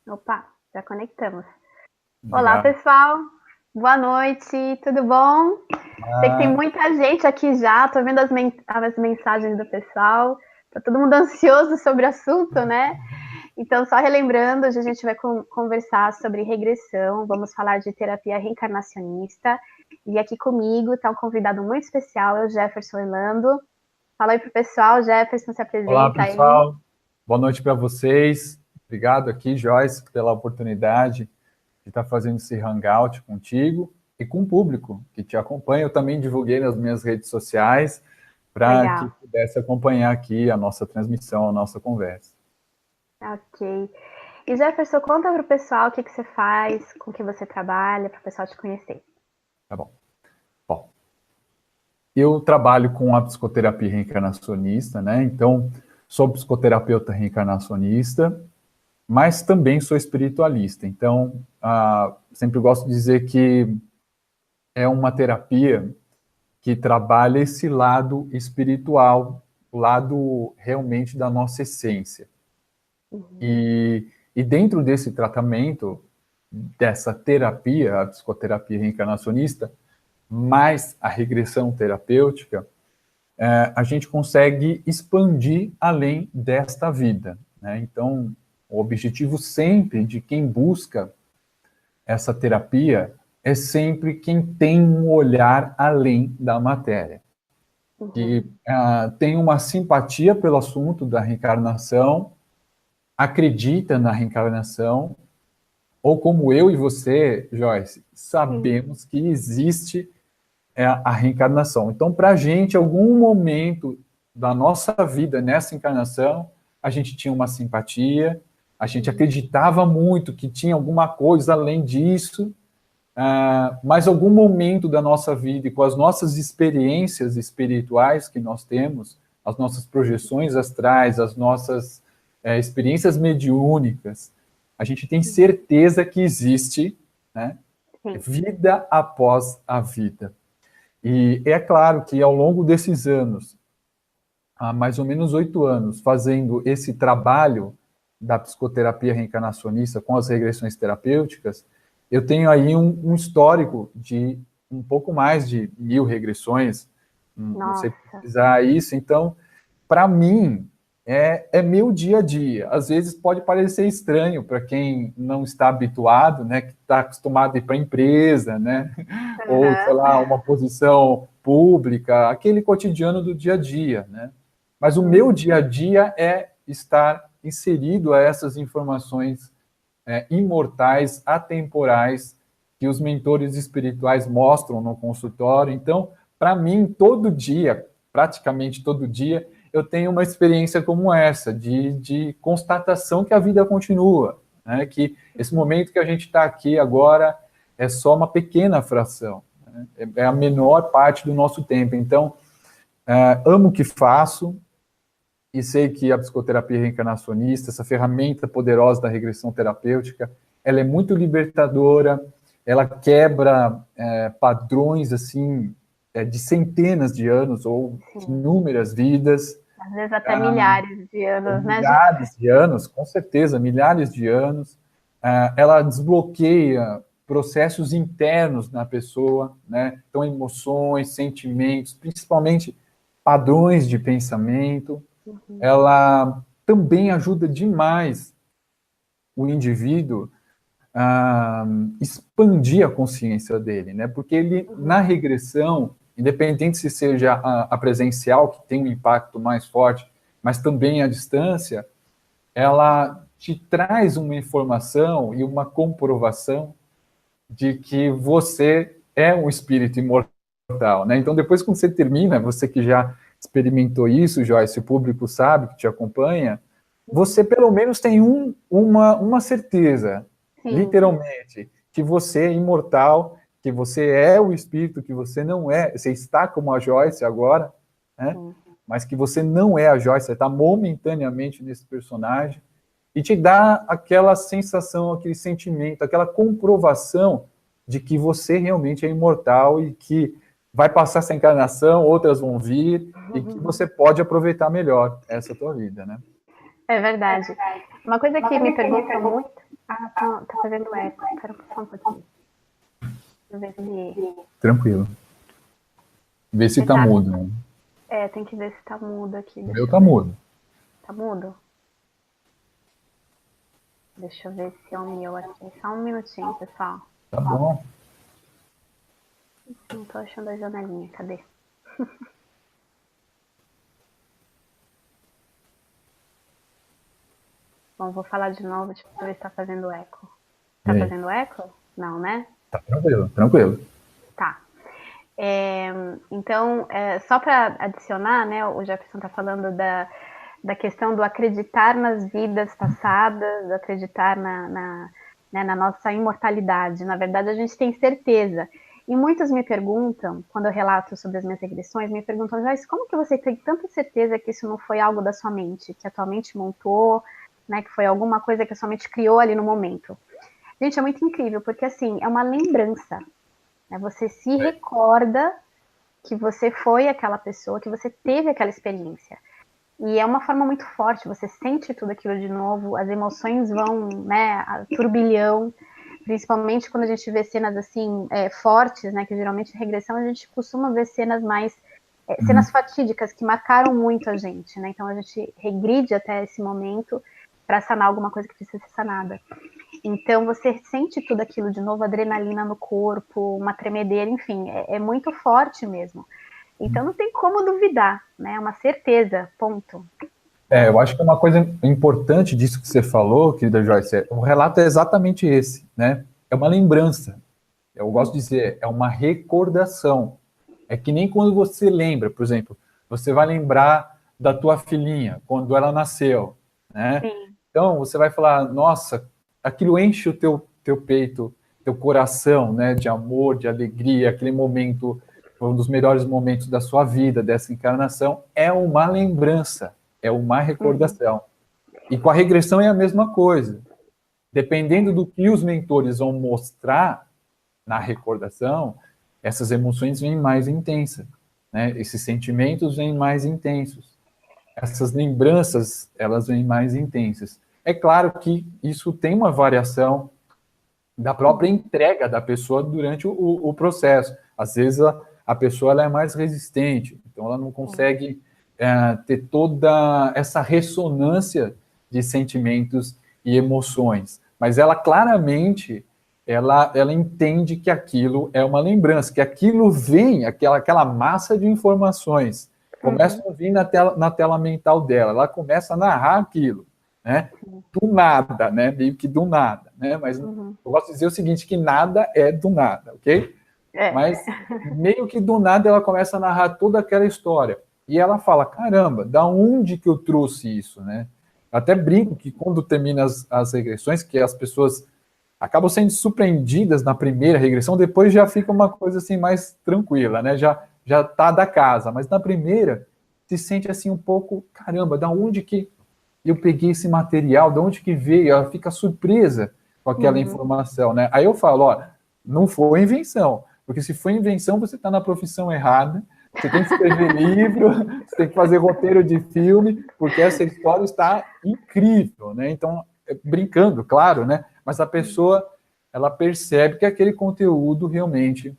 Opa, já conectamos. Olá, Legal. pessoal. Boa noite, tudo bom? Sei que tem Ah, muita gente aqui já, tô vendo as mensagens do pessoal. Tá todo mundo ansioso sobre o assunto, né? Então, só relembrando, hoje a gente vai conversar sobre regressão, vamos falar de terapia reencarnacionista. E aqui comigo está um convidado muito especial, é o Jefferson Orlando. Fala aí pro pessoal, Jefferson, se olá, apresenta aí. pessoal. Boa noite para vocês. Obrigado aqui, Joyce, pela oportunidade de estar fazendo esse hangout contigo e com o público que te acompanha. Eu também divulguei nas minhas redes sociais para que Legal, pudesse acompanhar aqui a nossa transmissão, a nossa conversa. ok. E Jefferson, conta para o pessoal o que você faz, com que você trabalha, para o pessoal te conhecer. Tá bom. Bom, eu trabalho com a psicoterapia reencarnacionista, né? Então, sou psicoterapeuta reencarnacionista, mas também sou espiritualista. Então, sempre gosto de dizer que é uma terapia que trabalha esse lado espiritual, o lado realmente da nossa essência. Uhum, E dentro desse tratamento, dessa terapia, a psicoterapia reencarnacionista, mais a regressão terapêutica, a gente consegue expandir além desta vida, né? Então, o objetivo sempre de quem busca essa terapia é sempre quem tem um olhar além da matéria, uhum, que tem uma simpatia pelo assunto da reencarnação, acredita na reencarnação, ou como eu e você, Joyce, sim, sabemos que existe a reencarnação. Então, para a gente, algum momento da nossa vida nessa encarnação, a gente tinha uma simpatia, a gente uhum, acreditava muito que tinha alguma coisa além disso, mas algum momento da nossa vida e com as nossas experiências espirituais que nós temos, as nossas projeções astrais, as nossas experiências mediúnicas, a gente tem uhum, certeza que existe, né, sim, vida após a vida. E é claro que ao longo desses anos, há mais ou menos 8 anos, fazendo esse trabalho da psicoterapia reencarnacionista com as regressões terapêuticas, eu tenho aí um histórico de um pouco mais de 1.000 regressões, não sei nossa, precisar isso, então, para mim, é meu dia a dia. Às vezes pode parecer estranho para quem não está habituado, né, que está acostumado a ir para a empresa, né, ou, sei uhum, lá, uma posição pública, aquele cotidiano do dia a dia, né? Mas o meu uhum, dia a dia é estar inserido a essas informações imortais, atemporais, que os mentores espirituais mostram no consultório. Então, para mim, todo dia, praticamente todo dia, eu tenho uma experiência como essa, de constatação que a vida continua, né? Que esse uhum, momento que a gente está aqui agora é só uma pequena fração, né? É a menor parte do nosso tempo. Então, amo o que faço, e sei que a psicoterapia reencarnacionista, essa ferramenta poderosa da regressão terapêutica, ela é muito libertadora, ela quebra padrões assim de centenas de anos ou de sim. inúmeras vidas, Às vezes até milhares de anos, né, milhares Jefferson? de anos, com certeza, milhares de anos. Ela desbloqueia processos internos na pessoa, né? Então, emoções, sentimentos, principalmente padrões de pensamento. Uhum, Ela também ajuda demais o indivíduo a expandir a consciência dele, né? Porque ele, na uhum, regressão, independente se seja a presencial, que tem um impacto mais forte, mas também a distância, ela te traz uma informação e uma comprovação de que você é um espírito imortal, né? Então, depois que você termina, você que já experimentou isso, Joyce, o público sabe que te acompanha, você uhum, pelo menos tem uma certeza, sim, literalmente, que você é imortal, que você é o espírito, que você não é, você está como a Joyce agora, né? sim. Mas que você não é a Joyce, você está momentaneamente nesse personagem, e te dá aquela sensação, aquele sentimento, aquela comprovação de que você realmente é imortal e que vai passar essa encarnação, outras vão vir, e que você pode aproveitar melhor essa tua vida, né? É verdade. Uma coisa que me perguntam muito. Ah, tá fazendo eco. Espera só um pouquinho. Deixa eu ver se... Tranquilo. Vê se tá mudo, né? Tem que ver se tá mudo aqui. O meu tá mudo. Tá mudo? Deixa eu ver se é o meu aqui. Só um minutinho, pessoal. Tá bom. Não tô achando a janelinha. Cadê? Bom, vou falar de novo, deixa eu ver se tá fazendo eco. Tá fazendo eco? Não, né? Tá tranquilo, tranquilo. Tá. Então, só para adicionar, né, o Jefferson está falando da questão do acreditar nas vidas passadas, do acreditar né, na nossa imortalidade. Na verdade, a gente tem certeza. E muitos me perguntam, quando eu relato sobre as minhas regressões, me perguntam, Joyce, como que você tem tanta certeza que isso não foi algo da sua mente, que a tua mente montou, né, que foi alguma coisa que a sua mente criou ali no momento? Gente, é muito incrível, porque assim, é uma lembrança. Você se recorda que você foi aquela pessoa, que você teve aquela experiência. E é uma forma muito forte, você sente tudo aquilo de novo, as emoções vão, né, a turbilhão, principalmente quando a gente vê cenas assim, fortes, né, que geralmente em regressão a gente costuma ver cenas mais, cenas fatídicas que marcaram muito a gente, né, então a gente regride até esse momento para sanar alguma coisa que precisa ser sanada. Então você sente tudo aquilo de novo, adrenalina no corpo, uma tremedeira, enfim, é muito forte mesmo. Então não tem como duvidar, né? É uma certeza, ponto. Eu acho que uma coisa importante disso que você falou, querida Joyce, o relato é exatamente esse, né? É uma lembrança. Eu gosto de dizer, é uma recordação. É que nem quando você lembra, por exemplo, você vai lembrar da tua filhinha, quando ela nasceu, né? Sim. Então, você vai falar, nossa, aquilo enche o teu peito, teu coração, né? De amor, de alegria, aquele momento, foi um dos melhores momentos da sua vida, dessa encarnação, é uma lembrança, é uma recordação. E com a regressão é a mesma coisa. Dependendo do que os mentores vão mostrar na recordação, essas emoções vêm mais intensas, né? Esses sentimentos vêm mais intensos. Essas lembranças, elas vêm mais intensas. É claro que isso tem uma variação da própria entrega da pessoa durante o processo. Às vezes a pessoa ela é mais resistente, então ela não consegue ter toda essa ressonância de sentimentos e emoções. Mas ela claramente ela entende que aquilo é uma lembrança, que aquilo vem, aquela massa de informações, começa a vir na tela mental dela, ela começa a narrar aquilo, né? Do nada, né? Meio que do nada, né? Mas eu gosto de dizer o seguinte, que nada é do nada, ok? Mas meio que do nada ela começa a narrar toda aquela história. E ela fala, caramba, da onde que eu trouxe isso, né? Até brinco que quando termina as regressões, que as pessoas acabam sendo surpreendidas na primeira regressão, depois já fica uma coisa assim mais tranquila, né? Já tá da casa, mas na primeira se sente assim um pouco, caramba, da onde que eu peguei esse material, de onde que veio? Ela fica surpresa com aquela informação, né? Aí eu falo, ó, não foi invenção, porque se foi invenção, você está na profissão errada, você tem que escrever livro, você tem que fazer roteiro de filme, porque essa história está incrível, né? Então, brincando, claro, né? Mas a pessoa, ela percebe que aquele conteúdo realmente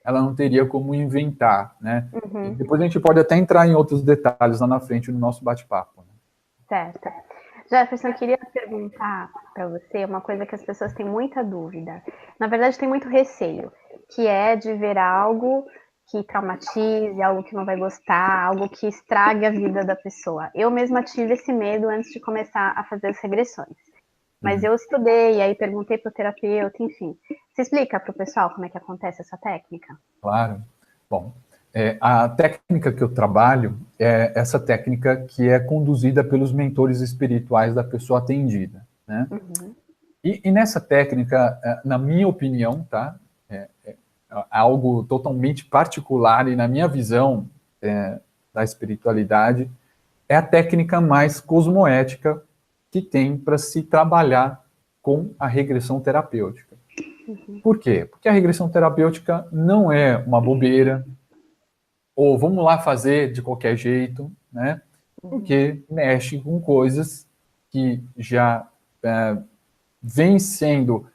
ela não teria como inventar, né? E depois a gente pode até entrar em outros detalhes lá na frente no nosso bate-papo. Né? Certo. Jefferson, eu queria perguntar para você uma coisa que as pessoas têm muita dúvida. Na verdade, tem muito receio, que é de ver algo que traumatize, algo que não vai gostar, algo que estrague a vida da pessoa. Eu mesma tive esse medo antes de começar a fazer as regressões. Mas eu estudei, aí perguntei para o terapeuta, enfim. Você explica para o pessoal como é que acontece essa técnica? Claro. Bom, a técnica que eu trabalho é essa técnica que é conduzida pelos mentores espirituais da pessoa atendida, né? E nessa técnica, na minha opinião, tá? É algo totalmente particular e na minha visão da espiritualidade, é a técnica mais cosmoética que tem para se trabalhar com a regressão terapêutica. Por quê? Porque a regressão terapêutica não é uma bobeira, ou vamos lá fazer de qualquer jeito, né? Porque mexe com coisas que já vem sendo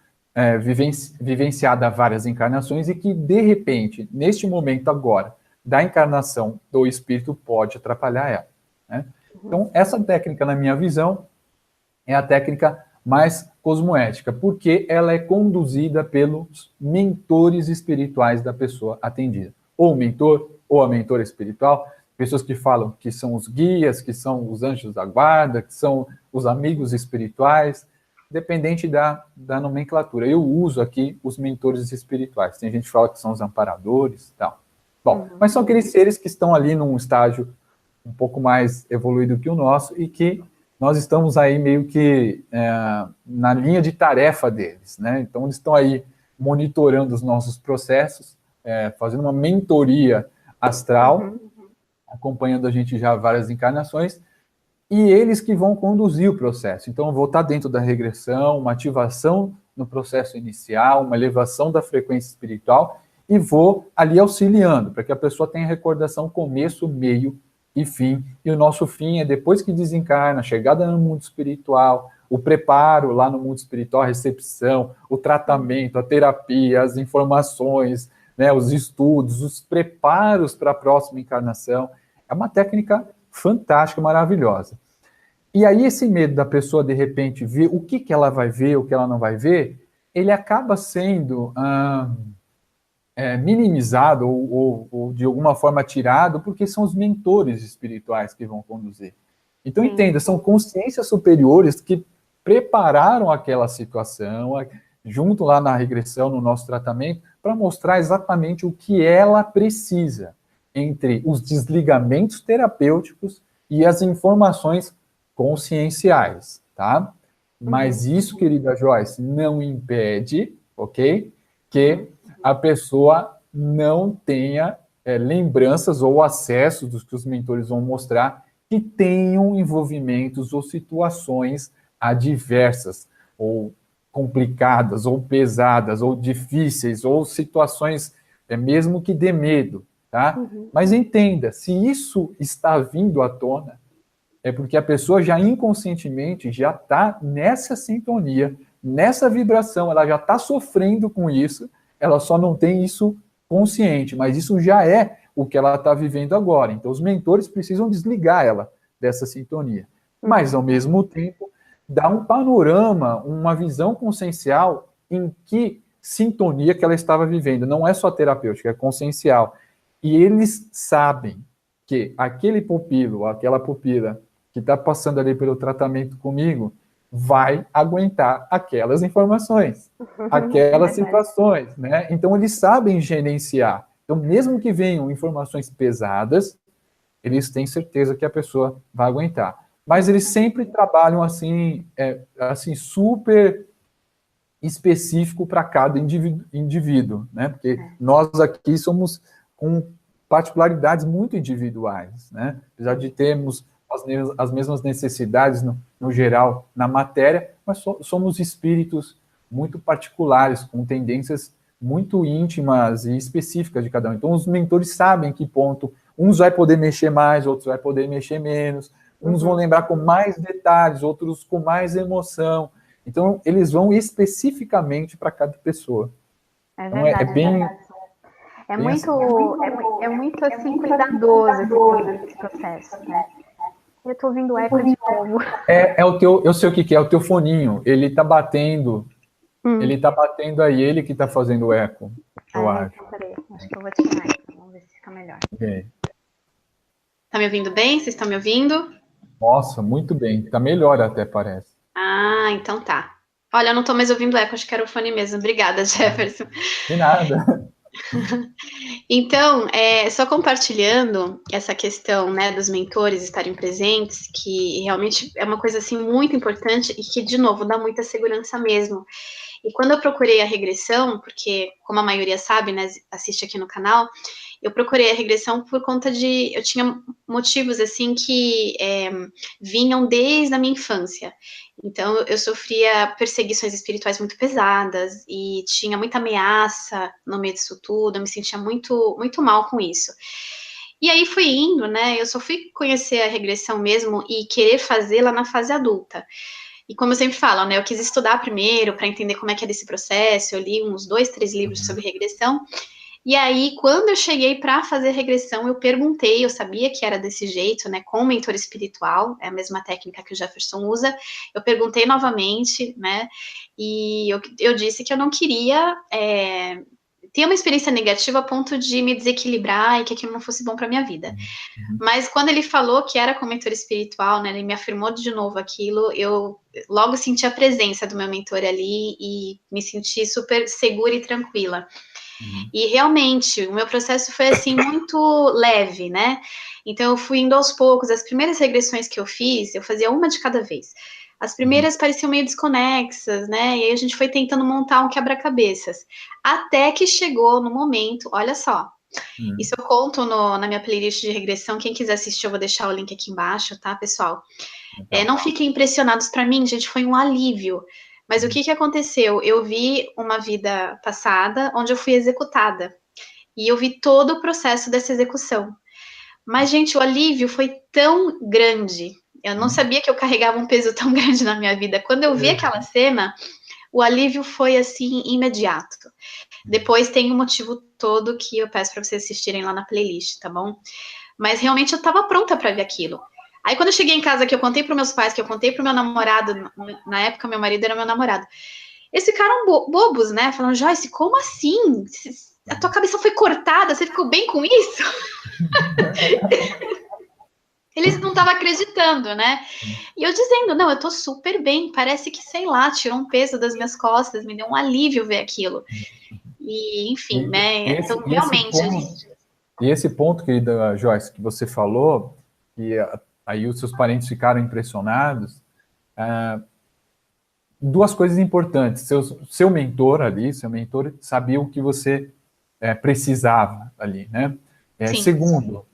vivenciada há várias encarnações e que, de repente, neste momento agora, da encarnação do espírito, pode atrapalhar ela, né? Então, essa técnica, na minha visão, é a técnica mais cosmoética, porque ela é conduzida pelos mentores espirituais da pessoa atendida. Ou o mentor, ou a mentora espiritual, pessoas que falam que são os guias, que são os anjos da guarda, que são os amigos espirituais, dependente da nomenclatura. Eu uso aqui os mentores espirituais. Tem gente que fala que são os amparadores e tal. Bom, mas são aqueles seres que estão ali num estágio um pouco mais evoluído que o nosso e que nós estamos aí meio que na linha de tarefa deles, né? Então, eles estão aí monitorando os nossos processos, fazendo uma mentoria astral, acompanhando a gente já várias encarnações, e eles que vão conduzir o processo. Então, eu vou estar dentro da regressão, uma ativação no processo inicial, uma elevação da frequência espiritual, e vou ali auxiliando, para que a pessoa tenha recordação começo, meio e fim. E o nosso fim é depois que desencarna, a chegada no mundo espiritual, o preparo lá no mundo espiritual, a recepção, o tratamento, a terapia, as informações, né, os estudos, os preparos para a próxima encarnação. É uma técnica fantástica, maravilhosa. E aí esse medo da pessoa, de repente, ver o que ela vai ver, o que ela não vai ver, ele acaba sendo minimizado ou de alguma forma tirado, porque são os mentores espirituais que vão conduzir. Então, entenda, são consciências superiores que prepararam aquela situação, junto lá na regressão, no nosso tratamento, para mostrar exatamente o que ela precisa entre os desligamentos terapêuticos e as informações conscienciais, tá? Mas isso, querida Joyce, não impede, ok, que a pessoa não tenha lembranças ou acesso dos que os mentores vão mostrar que tenham envolvimentos ou situações adversas, ou complicadas, ou pesadas, ou difíceis, ou situações mesmo que dê medo, tá? Mas entenda, se isso está vindo à tona, é porque a pessoa já inconscientemente já está nessa sintonia, nessa vibração, ela já está sofrendo com isso, ela só não tem isso consciente, mas isso já é o que ela está vivendo agora. Então, os mentores precisam desligar ela dessa sintonia. Mas, ao mesmo tempo, dá um panorama, uma visão consciencial em que sintonia que ela estava vivendo. Não é só terapêutica, é consciencial. E eles sabem que aquele pupilo, aquela pupila que está passando ali pelo tratamento comigo, vai aguentar aquelas informações, aquelas situações, né? Então, eles sabem gerenciar. Então, mesmo que venham informações pesadas, eles têm certeza que a pessoa vai aguentar. Mas eles sempre trabalham assim, super específico para cada indivíduo, né? Porque nós aqui somos com particularidades muito individuais, né? Apesar de termos as mesmas necessidades no geral na matéria, mas somos espíritos muito particulares, com tendências muito íntimas e específicas de cada um. Então, os mentores sabem que ponto uns vai poder mexer mais, outros vai poder mexer menos, uns vão lembrar com mais detalhes, outros com mais emoção. Então, eles vão especificamente para cada pessoa. É verdade, então, é bem... É muito assim, cuidadoso esse processo, né? Eu tô ouvindo eco de novo. Eu sei o que é o teu foninho. Ele tá batendo. Ele tá batendo aí, ele que tá fazendo o eco, eu acho. Peraí, acho que eu vou tirar isso. Vamos ver se fica melhor. Okay. Tá me ouvindo bem? Vocês estão me ouvindo? Nossa, muito bem. Tá melhor até, parece. Ah, então tá. Olha, eu não tô mais ouvindo eco, acho que era o fone mesmo. Obrigada, Jefferson. De nada. Então, só compartilhando essa questão, né, dos mentores estarem presentes, que realmente é uma coisa assim muito importante e que, de novo, dá muita segurança mesmo. E quando eu procurei a regressão, porque, como a maioria sabe, né, assiste aqui no canal, eu procurei a regressão por conta de... Eu tinha motivos, assim, que vinham desde a minha infância. Então, eu sofria perseguições espirituais muito pesadas e tinha muita ameaça no meio disso tudo, eu me sentia muito, muito mal com isso. E aí fui indo, né, eu só fui conhecer a regressão mesmo e querer fazê-la na fase adulta. E como eu sempre falo, né, eu quis estudar primeiro para entender como é que era esse processo, eu li uns 2, 3 livros sobre regressão, e aí, quando eu cheguei para fazer regressão, eu perguntei, eu sabia que era desse jeito, né, com o mentor espiritual, é a mesma técnica que o Jefferson usa, eu perguntei novamente, né, e eu disse que eu não queria ter uma experiência negativa a ponto de me desequilibrar e que aquilo não fosse bom para minha vida. Mas quando ele falou que era com o mentor espiritual, né, ele me afirmou de novo aquilo, eu logo senti a presença do meu mentor ali e me senti super segura e tranquila. E realmente, o meu processo foi, assim, muito leve, né? Então, eu fui indo aos poucos. As primeiras regressões que eu fiz, eu fazia uma de cada vez. As primeiras pareciam meio desconexas, né? E aí a gente foi tentando montar um quebra-cabeças. Até que chegou no momento, olha só. Isso eu conto na minha playlist de regressão. Quem quiser assistir, eu vou deixar o link aqui embaixo, tá, pessoal? Não fiquem impressionados, para mim, gente, foi um alívio. Mas o que aconteceu? Eu vi uma vida passada onde eu fui executada. E eu vi todo o processo dessa execução. Mas, gente, o alívio foi tão grande. Eu não sabia que eu carregava um peso tão grande na minha vida. Quando eu vi aquela cena, o alívio foi, assim, imediato. Depois tem um motivo todo que eu peço para vocês assistirem lá na playlist, tá bom? Mas realmente eu estava pronta para ver aquilo. Aí quando eu cheguei em casa, que eu contei para meus pais, que eu contei para o meu namorado, na época meu marido era meu namorado, eles ficaram bobos, né? Falando, Joyce, como assim? A tua cabeça foi cortada, você ficou bem com isso? Eles não estavam acreditando, né? E eu dizendo, não, eu tô super bem, parece que, sei lá, tirou um peso das minhas costas, me deu um alívio ver aquilo. E, enfim, né? Então, realmente, E esse ponto, querida Joyce, que você falou, que aí os seus parentes ficaram impressionados, duas coisas importantes. Seu mentor ali, seu mentor sabia o que você precisava ali, né? Segundo,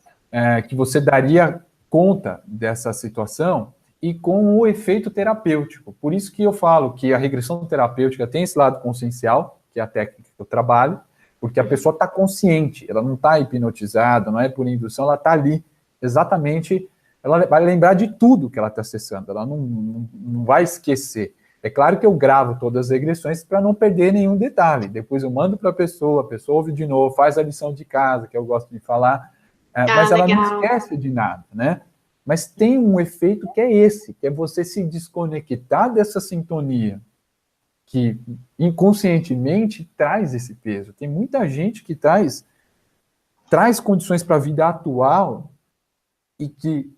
que você daria conta dessa situação e com o efeito terapêutico. Por isso que eu falo que a regressão terapêutica tem esse lado consciencial, que é a técnica que eu trabalho, porque a pessoa está consciente, ela não está hipnotizada, não é por indução, ela está ali, exatamente, ela vai lembrar de tudo que ela está acessando, ela não vai esquecer. É claro que eu gravo todas as regressões para não perder nenhum detalhe, depois eu mando para a pessoa ouve de novo, faz a lição de casa, que eu gosto de falar, mas ela não esquece de nada, né? Mas tem um efeito que é esse, que é você se desconectar dessa sintonia, que inconscientemente traz esse peso. Tem muita gente que traz condições para a vida atual e que,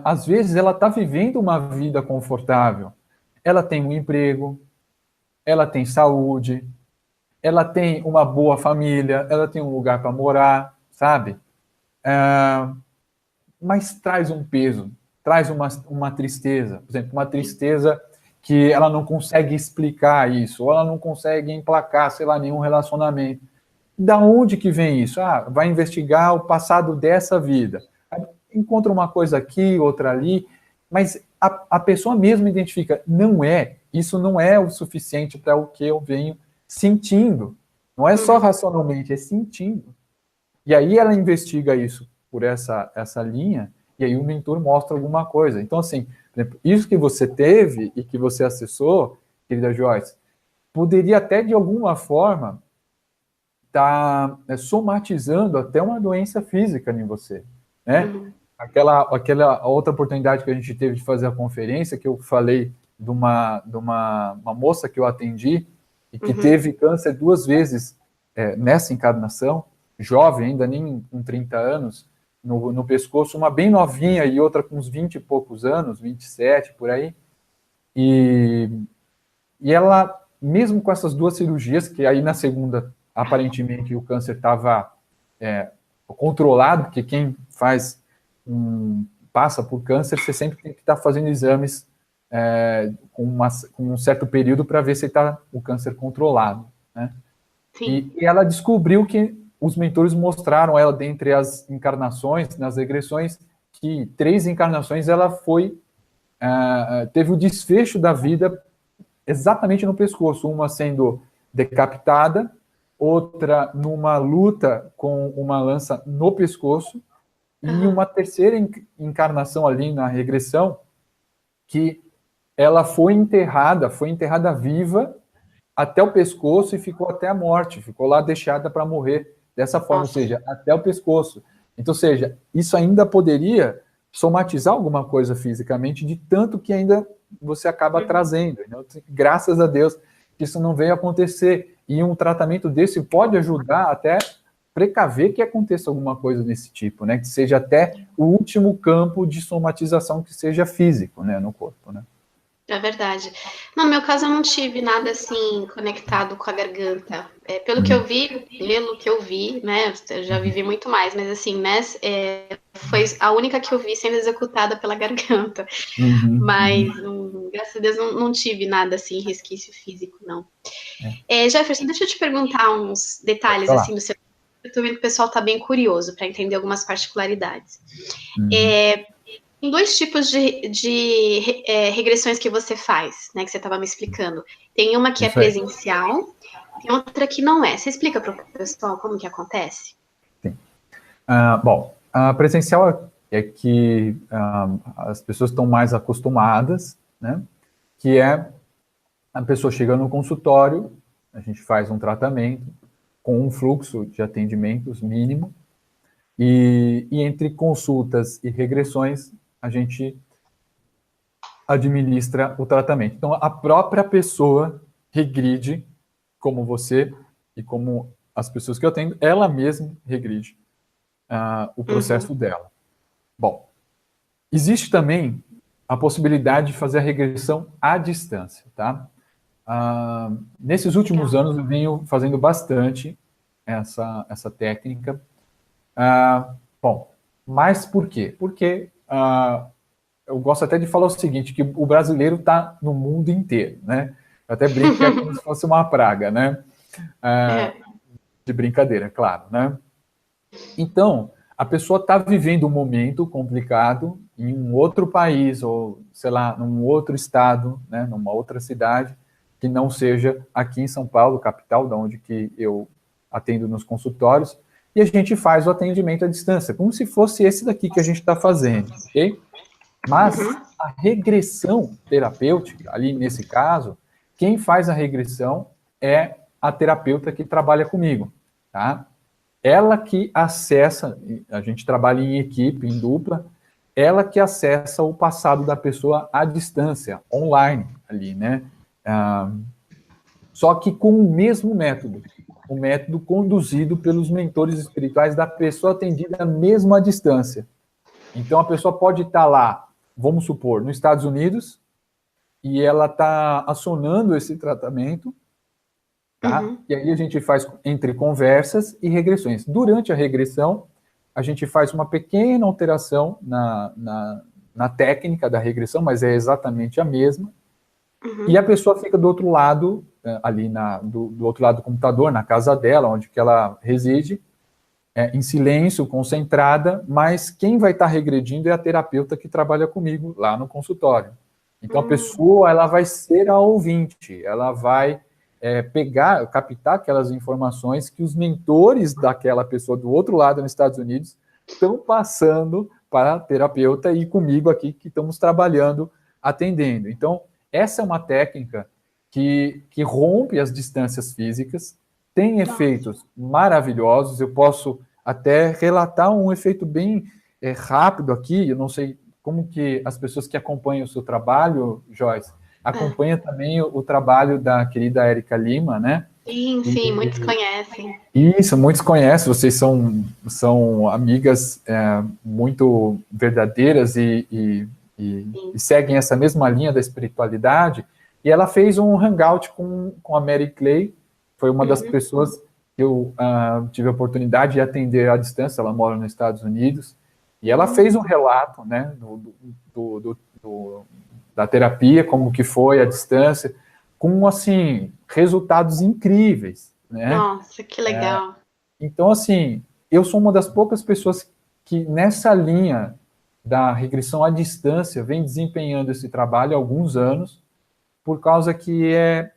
às vezes, ela está vivendo uma vida confortável. Ela tem um emprego, ela tem saúde, ela tem uma boa família, ela tem um lugar para morar, sabe? Mas traz um peso, traz uma tristeza. Por exemplo, uma tristeza que ela não consegue explicar isso, ou ela não consegue emplacar, sei lá, nenhum relacionamento. Da onde que vem isso? Vai investigar o passado dessa vida. Encontra uma coisa aqui, outra ali, mas a pessoa mesmo identifica, isso não é o suficiente para o que eu venho sentindo. Não é só racionalmente, é sentindo. E aí ela investiga isso por essa linha, e aí o mentor mostra alguma coisa. Então, assim, por exemplo, isso que você teve e que você acessou, querida Joyce, poderia até, de alguma forma, estar somatizando até uma doença física em você, né? Aquela outra oportunidade que a gente teve de fazer a conferência, que eu falei de uma moça que eu atendi, e que teve câncer 2 vezes nessa encarnação, jovem, ainda nem com 30 anos, no pescoço, uma bem novinha e outra com uns 20 e poucos anos, 27, por aí. E ela, mesmo com essas 2 cirurgias, que aí na segunda, aparentemente, o câncer estava controlado, porque quem passa por câncer, você sempre tem que estar fazendo exames com um certo período para ver se está o câncer controlado, né? E ela descobriu que os mentores mostraram ela, dentre as encarnações, nas regressões, que 3 encarnações ela teve o desfecho da vida exatamente no pescoço, uma sendo decapitada, outra numa luta com uma lança no pescoço, e uma terceira encarnação ali na regressão, que ela foi enterrada viva até o pescoço e ficou até a morte, ficou lá deixada para morrer dessa forma, Nossa. ou seja, até o pescoço. Então, ou seja, isso ainda poderia somatizar alguma coisa fisicamente, de tanto que ainda você acaba trazendo. Né? Graças a Deus que isso não veio acontecer. E um tratamento desse pode ajudar até precaver que aconteça alguma coisa desse tipo, né? Que seja até o último campo de somatização que seja físico, né, no corpo, né? É verdade. No meu caso, eu não tive nada assim conectado com a garganta. Pelo que eu vi, né? Eu já vivi muito mais, mas assim, né? Foi a única que eu vi sendo executada pela garganta. Mas, graças a Deus, não tive nada assim, resquício físico, não. Jefferson, deixa eu te perguntar uns detalhes assim do seu. Eu tô vendo que o pessoal tá bem curioso para entender algumas particularidades. Tem dois tipos de regressões que você faz, né? Que você estava me explicando. Tem uma que é presencial, tem outra que não é. Você explica para o pessoal como que acontece? Sim. Bom, a presencial é que as pessoas estão mais acostumadas, né? Que é a pessoa chega no consultório, a gente faz um tratamento com um fluxo de atendimentos mínimo, e entre consultas e regressões, a gente administra o tratamento. Então, a própria pessoa regride, como você e como as pessoas que eu atendo, ela mesma regride o processo dela. Bom, existe também a possibilidade de fazer a regressão à distância, tá? Nesses últimos anos eu venho fazendo bastante essa técnica. Bom, mas por quê? Porque eu gosto até de falar o seguinte, que o brasileiro está no mundo inteiro, né? Eu até brinco que é como se fosse uma praga, né? De brincadeira, claro, né? Então, a pessoa está vivendo um momento complicado em um outro país, ou, sei lá, num outro estado, né? Numa outra cidade, que não seja aqui em São Paulo, capital, da onde que eu atendo nos consultórios, e a gente faz o atendimento à distância, como se fosse esse daqui que a gente está fazendo, ok? Mas a regressão terapêutica, ali nesse caso, quem faz a regressão é a terapeuta que trabalha comigo, tá? Ela que acessa, a gente trabalha em equipe, em dupla, ela que acessa o passado da pessoa à distância, online, ali, né? Só que com o mesmo método, o método conduzido pelos mentores espirituais da pessoa atendida mesmo à distância. Então, a pessoa pode estar lá, vamos supor, nos Estados Unidos, e ela está acionando esse tratamento, tá? E aí a gente faz entre conversas e regressões. Durante a regressão, a gente faz uma pequena alteração na técnica da regressão, mas é exatamente a mesma. E a pessoa fica do outro lado, ali do outro lado do computador, na casa dela, onde que ela reside, em silêncio, concentrada, mas quem vai estar regredindo é a terapeuta que trabalha comigo lá no consultório. Então, a pessoa, ela vai ser a ouvinte, ela vai captar aquelas informações que os mentores daquela pessoa do outro lado, nos Estados Unidos, estão passando para a terapeuta e comigo aqui, que estamos trabalhando, atendendo. Então, essa é uma técnica que rompe as distâncias físicas, tem efeitos maravilhosos. Eu posso até relatar um efeito bem rápido aqui. Eu não sei como que as pessoas que acompanham o seu trabalho, Joyce, acompanham também o trabalho da querida Érica Lima, né? Sim, muitos conhecem. Isso, muitos conhecem. Vocês são amigas muito verdadeiras e seguem essa mesma linha da espiritualidade. E ela fez um hangout com a Mary Clay. Foi uma das pessoas que eu tive a oportunidade de atender à distância. Ela mora nos Estados Unidos. E ela fez um relato, né, da terapia, como que foi a distância, com, assim, resultados incríveis, né? Nossa, que legal. Então, assim, eu sou uma das poucas pessoas que, nessa linha da regressão à distância, vem desempenhando esse trabalho há alguns anos, por causa que é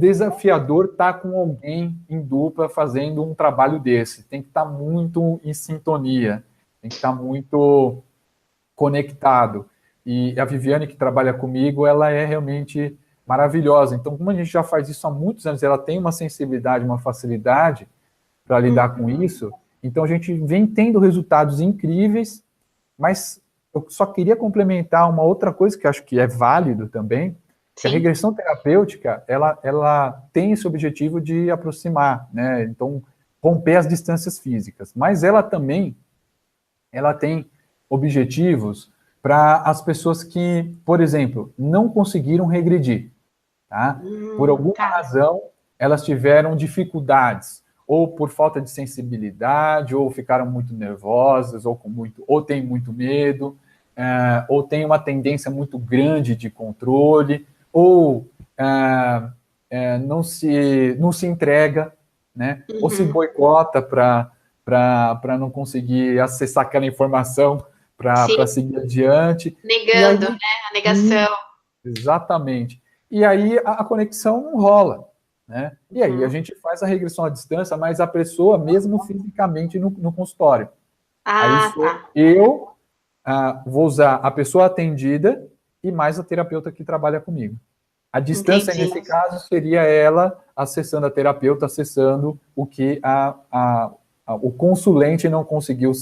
desafiador estar com alguém em dupla fazendo um trabalho desse. Tem que estar muito em sintonia, tem que estar muito conectado. E a Viviane, que trabalha comigo, ela é realmente maravilhosa. Então, como a gente já faz isso há muitos anos, ela tem uma sensibilidade, uma facilidade para lidar com isso, então a gente vem tendo resultados incríveis, mas eu só queria complementar uma outra coisa que acho que é válido também, que a regressão terapêutica, ela tem esse objetivo de aproximar, né? Então, romper as distâncias físicas, mas ela também tem objetivos para as pessoas que, por exemplo, não conseguiram regredir, tá? Por alguma razão, elas tiveram dificuldades, ou por falta de sensibilidade, ou ficaram muito nervosas, ou têm muito medo, ou tem uma tendência muito grande de controle, ou não se entrega, né? Ou se boicota para não conseguir acessar aquela informação para seguir adiante. Negando, né? A negação. Exatamente. E aí a conexão não rola, né? E aí a gente faz a regressão à distância, mas a pessoa mesmo fisicamente no consultório. Eu vou usar a pessoa atendida e mais a terapeuta que trabalha comigo. A distância, nesse caso, seria ela acessando a terapeuta, acessando o que o consulente não conseguiu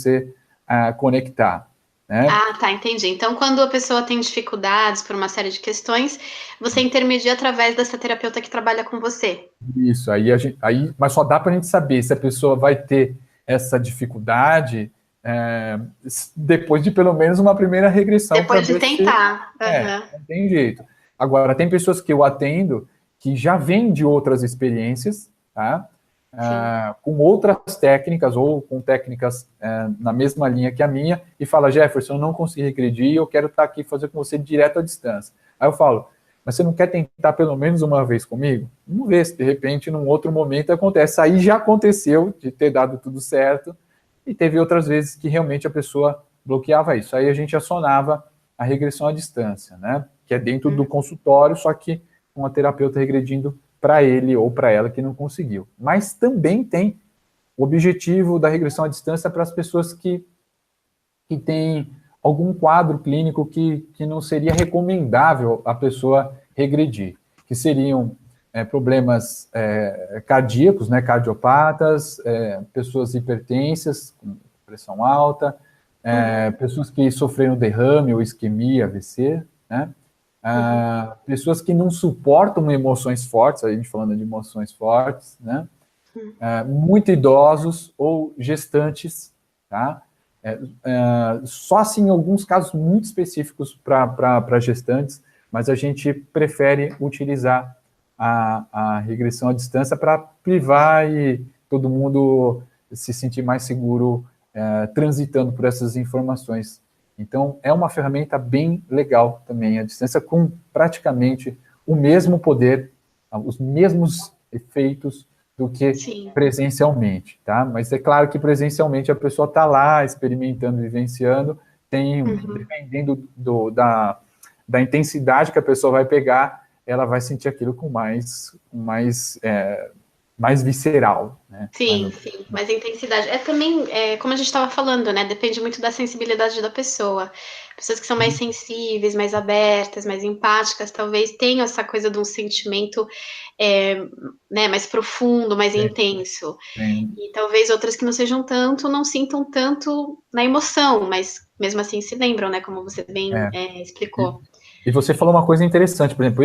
conectar. Né? Entendi. Então, quando a pessoa tem dificuldades por uma série de questões, você intermedia através dessa terapeuta que trabalha com você. Isso, mas só dá para a gente saber se a pessoa vai ter essa dificuldade depois de pelo menos uma primeira regressão. Depois de tentar. Não tem jeito. Agora, tem pessoas que eu atendo que já vêm de outras experiências, tá? Com outras técnicas ou com técnicas na mesma linha que a minha, e fala: Jefferson, eu não consegui regredir, eu quero estar aqui fazer com você direto à distância. Aí eu falo: mas você não quer tentar pelo menos uma vez comigo? Vamos ver se de repente num outro momento acontece. Aí já aconteceu de ter dado tudo certo, e teve outras vezes que realmente a pessoa bloqueava isso. Aí a gente acionava a regressão à distância, né? Que é dentro do consultório, só que com a terapeuta regredindo para ele ou para ela que não conseguiu. Mas também tem o objetivo da regressão à distância para as pessoas que têm algum quadro clínico que não seria recomendável a pessoa regredir, que seriam problemas cardíacos, né, cardiopatas, pessoas hipertensas, com pressão alta, pessoas que sofreram derrame ou isquemia, AVC, né? Pessoas que não suportam emoções fortes, a gente falando de emoções fortes, né? Muito idosos ou gestantes, tá? Só assim, em alguns casos muito específicos para gestantes, mas a gente prefere utilizar a regressão à distância para privar e todo mundo se sentir mais seguro transitando por essas informações. Então, é uma ferramenta bem legal também, a distância, com praticamente o mesmo poder, os mesmos efeitos do que presencialmente, tá? Mas é claro que presencialmente a pessoa está lá experimentando, vivenciando, dependendo da intensidade que a pessoa vai pegar, ela vai sentir aquilo com mais visceral, né? Sim, mais intensidade. Também, como a gente estava falando, né? Depende muito da sensibilidade da pessoa. Pessoas que são mais sensíveis, mais abertas, mais empáticas, talvez tenham essa coisa de um sentimento né, mais profundo, mais intenso. E talvez outras que não sejam tanto, não sintam tanto na emoção, mas mesmo assim se lembram, né? Como você bem explicou. E você falou uma coisa interessante, por exemplo,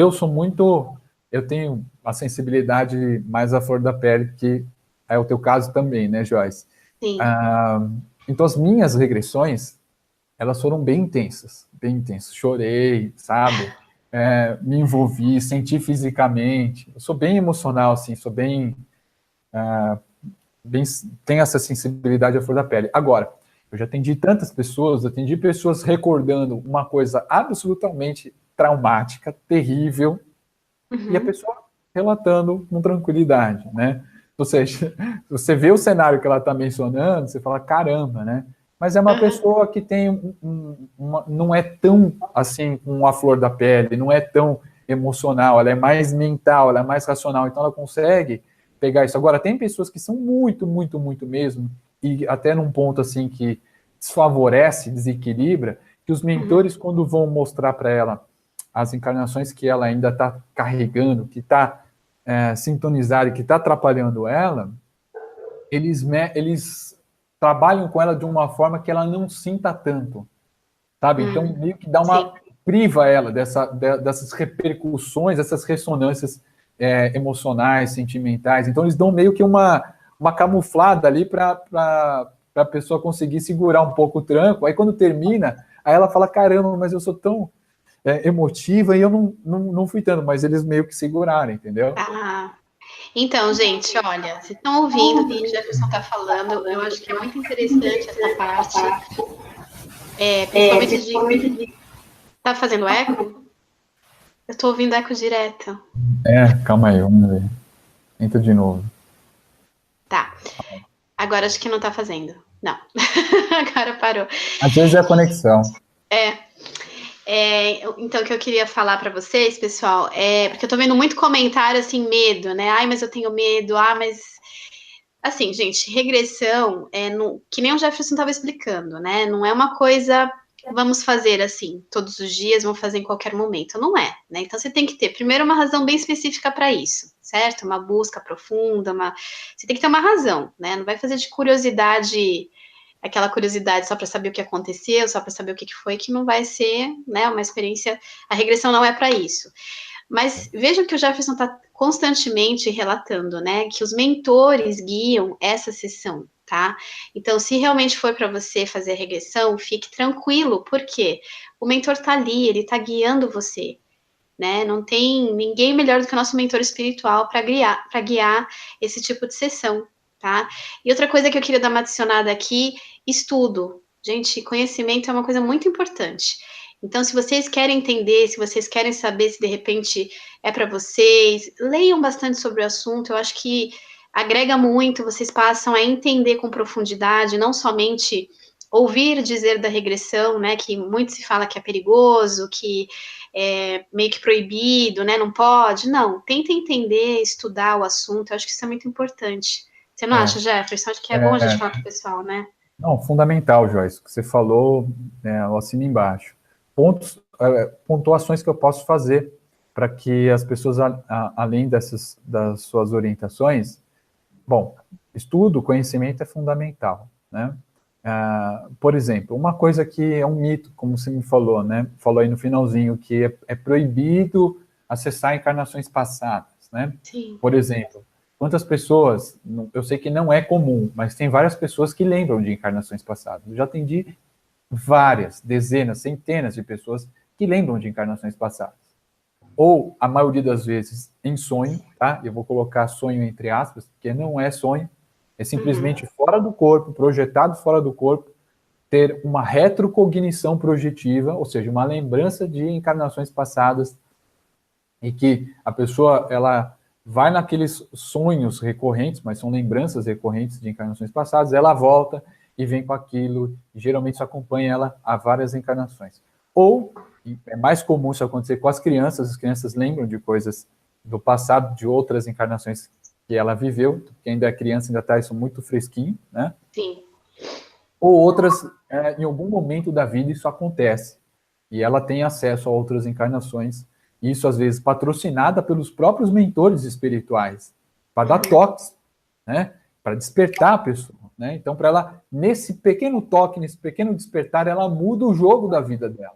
eu tenho a sensibilidade mais à flor da pele, que é o teu caso também, né, Joyce? Sim. Então, as minhas regressões, elas foram bem intensas. Chorei, sabe? Me envolvi, senti fisicamente. Eu sou bem emocional, assim, sou bem tenho essa sensibilidade à flor da pele. Agora, eu já atendi tantas pessoas, recordando uma coisa absolutamente traumática, terrível, e a pessoa relatando com tranquilidade, né? Ou seja, você vê o cenário que ela está mencionando, você fala, caramba, né? Mas é uma pessoa que tem não é tão, assim, com a flor da pele, não é tão emocional, ela é mais mental, ela é mais racional, então ela consegue pegar isso. Agora, tem pessoas que são muito, muito, muito mesmo, e até num ponto, assim, que desfavorece, desequilibra, que os mentores, quando vão mostrar para ela as encarnações que ela ainda está carregando, que está sintonizada e que está atrapalhando ela, eles trabalham com ela de uma forma que ela não sinta tanto, sabe? Então, meio que dá uma... priva ela dessas repercussões, dessas ressonâncias emocionais, sentimentais. Então, eles dão meio que uma camuflada ali para a pessoa conseguir segurar um pouco o tranco. Aí, quando termina, aí ela fala, caramba, mas eu sou tão emotiva e eu não fui tanto, mas eles meio que seguraram, entendeu? Então, gente, olha, vocês estão ouvindo o que o Jefferson está falando, eu acho que é muito interessante essa parte, principalmente de... Tá fazendo eco? Eu tô ouvindo eco direto. Calma aí, vamos ver. Entra de novo. Tá. Agora acho que não tá fazendo. Não. Agora parou. Às vezes é a conexão. Então, o que eu queria falar para vocês, pessoal, porque eu tô vendo muito comentário, assim, medo, né? Ai, mas eu tenho medo. Mas... Assim, gente, regressão, que nem o Jefferson estava explicando, né? Não é uma coisa... Vamos fazer assim, todos os dias, vamos fazer em qualquer momento. Não é, né? Então, você tem que ter, primeiro, uma razão bem específica para isso, certo? Uma busca profunda, você tem que ter uma razão, né? Não vai fazer de curiosidade, aquela curiosidade só para saber o que aconteceu, só para saber o que foi, que não vai ser, né, uma experiência... A regressão não é para isso. Mas vejam que o Jefferson está constantemente relatando, né, que os mentores guiam essa sessão, tá? Então, se realmente for para você fazer a regressão, fique tranquilo, porque o mentor está ali, ele está guiando você, né? Não tem ninguém melhor do que o nosso mentor espiritual para guiar esse tipo de sessão, tá? E outra coisa que eu queria dar uma adicionada aqui, estudo. Gente, conhecimento é uma coisa muito importante. Então, se vocês querem entender, se vocês querem saber se de repente é para vocês, leiam bastante sobre o assunto. Eu acho que agrega muito, vocês passam a entender com profundidade, não somente ouvir dizer da regressão, né, que muito se fala que é perigoso, que é meio que proibido, né, não pode. Não, tenta entender, estudar o assunto, eu acho que isso é muito importante. Você não acha, Jefferson? Acho que é bom a gente falar para o pessoal, né? Não, fundamental, Joyce, o que você falou, eu assino embaixo. Pontuações que eu posso fazer para que as pessoas, além das suas orientações, bom, estudo, conhecimento é fundamental, né? Por exemplo, uma coisa que é um mito, como você me falou, né? Falou aí no finalzinho, que é proibido acessar encarnações passadas, né? Sim. Por exemplo, quantas pessoas, eu sei que não é comum, mas tem várias pessoas que lembram de encarnações passadas. Eu já atendi várias, dezenas, centenas de pessoas que lembram de encarnações passadas. Ou, a maioria das vezes, em sonho, tá? Eu vou colocar sonho entre aspas, porque não é sonho, é simplesmente fora do corpo, projetado fora do corpo, ter uma retrocognição projetiva, ou seja, uma lembrança de encarnações passadas, e que a pessoa, ela vai naqueles sonhos recorrentes, mas são lembranças recorrentes de encarnações passadas, ela volta e vem com aquilo, e geralmente isso acompanha ela a várias encarnações. Ou, é mais comum isso acontecer com as crianças lembram de coisas do passado, de outras encarnações que ela viveu, que ainda é criança, ainda está isso muito fresquinho, né? Sim. Ou outras, em algum momento da vida isso acontece, e ela tem acesso a outras encarnações, isso às vezes patrocinada pelos próprios mentores espirituais, para dar toques, né? Para despertar a pessoa, né? Então, para ela, nesse pequeno toque, nesse pequeno despertar, ela muda o jogo da vida dela.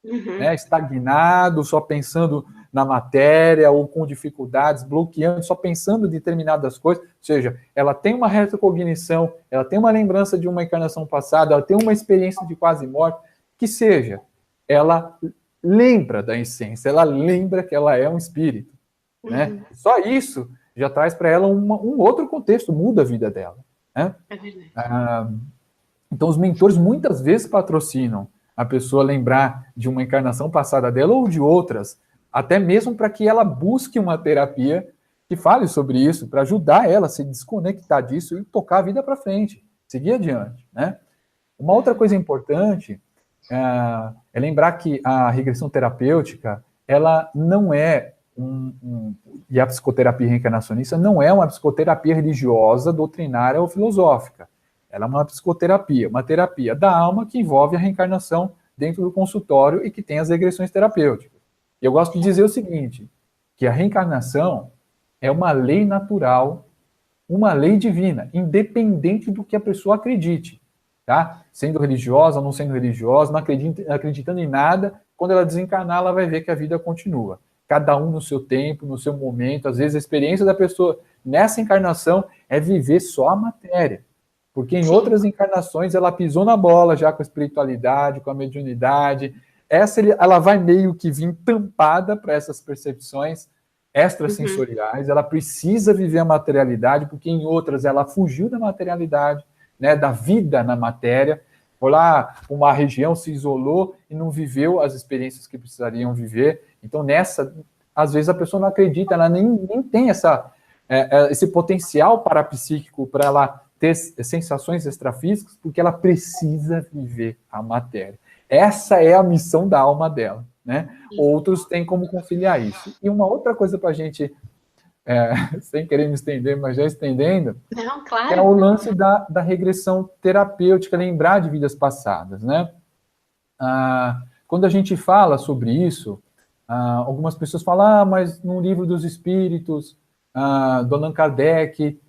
Né? Estagnado, só pensando na matéria, ou com dificuldades, bloqueando, só pensando em determinadas coisas, ou seja, ela tem uma retrocognição, ela tem uma lembrança de uma encarnação passada, ela tem uma experiência de quase morte, que seja, ela lembra da essência, ela lembra que ela é um espírito, né? Só isso já traz para ela um outro contexto, muda a vida dela, né? É verdade. Então, os mentores muitas vezes patrocinam a pessoa lembrar de uma encarnação passada dela ou de outras, até mesmo para que ela busque uma terapia que fale sobre isso, para ajudar ela a se desconectar disso e tocar a vida para frente, seguir adiante, né? Uma outra coisa importante é lembrar que a regressão terapêutica, ela não é e a psicoterapia reencarnacionista não é uma psicoterapia religiosa, doutrinária ou filosófica. Ela é uma psicoterapia, uma terapia da alma que envolve a reencarnação dentro do consultório e que tem as regressões terapêuticas. E eu gosto de dizer o seguinte, que a reencarnação é uma lei natural, uma lei divina, independente do que a pessoa acredite, tá? Sendo religiosa ou não sendo religiosa, não acreditando em nada, quando ela desencarnar, ela vai ver que a vida continua. Cada um no seu tempo, no seu momento. Às vezes a experiência da pessoa nessa encarnação é viver só a matéria. Porque em outras encarnações ela pisou na bola já com a espiritualidade, com a mediunidade. Essa ela vai meio que vir tampada para essas percepções extrasensoriais. Ela precisa viver a materialidade, porque em outras ela fugiu da materialidade, né, da vida na matéria. Foi lá uma região, se isolou e não viveu as experiências que precisariam viver. Então, nessa, às vezes a pessoa não acredita, ela nem tem esse potencial parapsíquico para ela ter sensações extrafísicas, porque ela precisa viver a matéria. Essa é a missão da alma dela, né? Outros têm como conciliar isso. E uma outra coisa para a gente, sem querer me estender, mas já estendendo, não, claro, é o lance da regressão terapêutica, lembrar de vidas passadas, né? Quando a gente fala sobre isso, algumas pessoas falam, mas no Livro dos Espíritos, do Allan Kardec,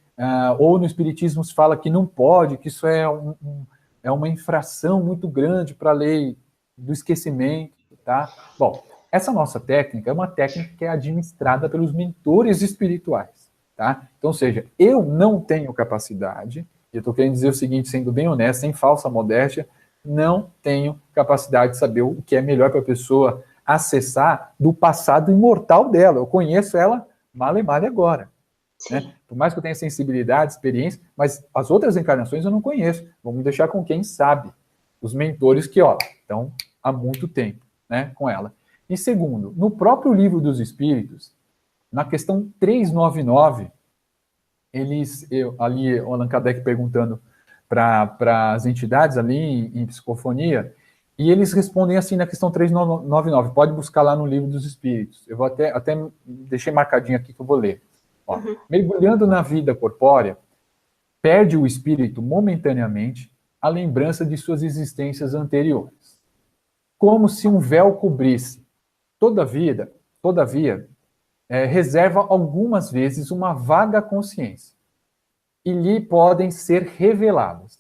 ou no Espiritismo se fala que não pode, que isso é uma infração muito grande para a lei do esquecimento, tá? Bom, essa nossa técnica é uma técnica que é administrada pelos mentores espirituais, tá? Então, ou seja, eu não tenho capacidade, eu estou querendo dizer o seguinte, sendo bem honesto, sem falsa modéstia, não tenho capacidade de saber o que é melhor para a pessoa acessar do passado imortal dela. Eu conheço ela mal e mal agora. Né? Por mais que eu tenha sensibilidade, experiência, mas as outras encarnações eu não conheço. Vamos deixar com quem sabe. Os mentores que, estão há muito tempo, né, com ela. E segundo, no próprio Livro dos Espíritos, na questão 399, ali o Allan Kardec perguntando para as entidades ali em psicofonia, e eles respondem assim na questão 399, pode buscar lá no Livro dos Espíritos. Eu vou até deixei marcadinho aqui que eu vou ler. Mergulhando na vida corpórea, perde o espírito momentaneamente a lembrança de suas existências anteriores, como se um véu cobrisse. Todavia, reserva algumas vezes uma vaga consciência, e lhe podem ser reveladas.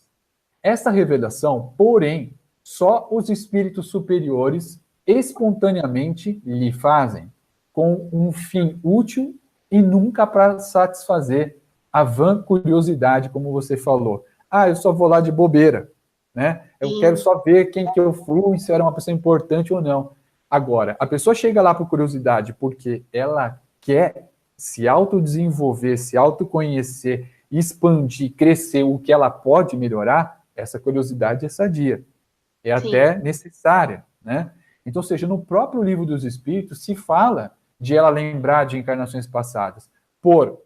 Essa revelação, porém, só os espíritos superiores espontaneamente lhe fazem, com um fim útil e nunca para satisfazer a vã curiosidade, como você falou. Eu só vou lá de bobeira, né? Eu quero só ver quem que eu fui, se eu era uma pessoa importante ou não. Agora, a pessoa chega lá por curiosidade porque ela quer se autodesenvolver, se autoconhecer, expandir, crescer o que ela pode melhorar, essa curiosidade é sadia. É até necessária, né? Então, ou seja, no próprio Livro dos Espíritos se fala de ela lembrar de encarnações passadas por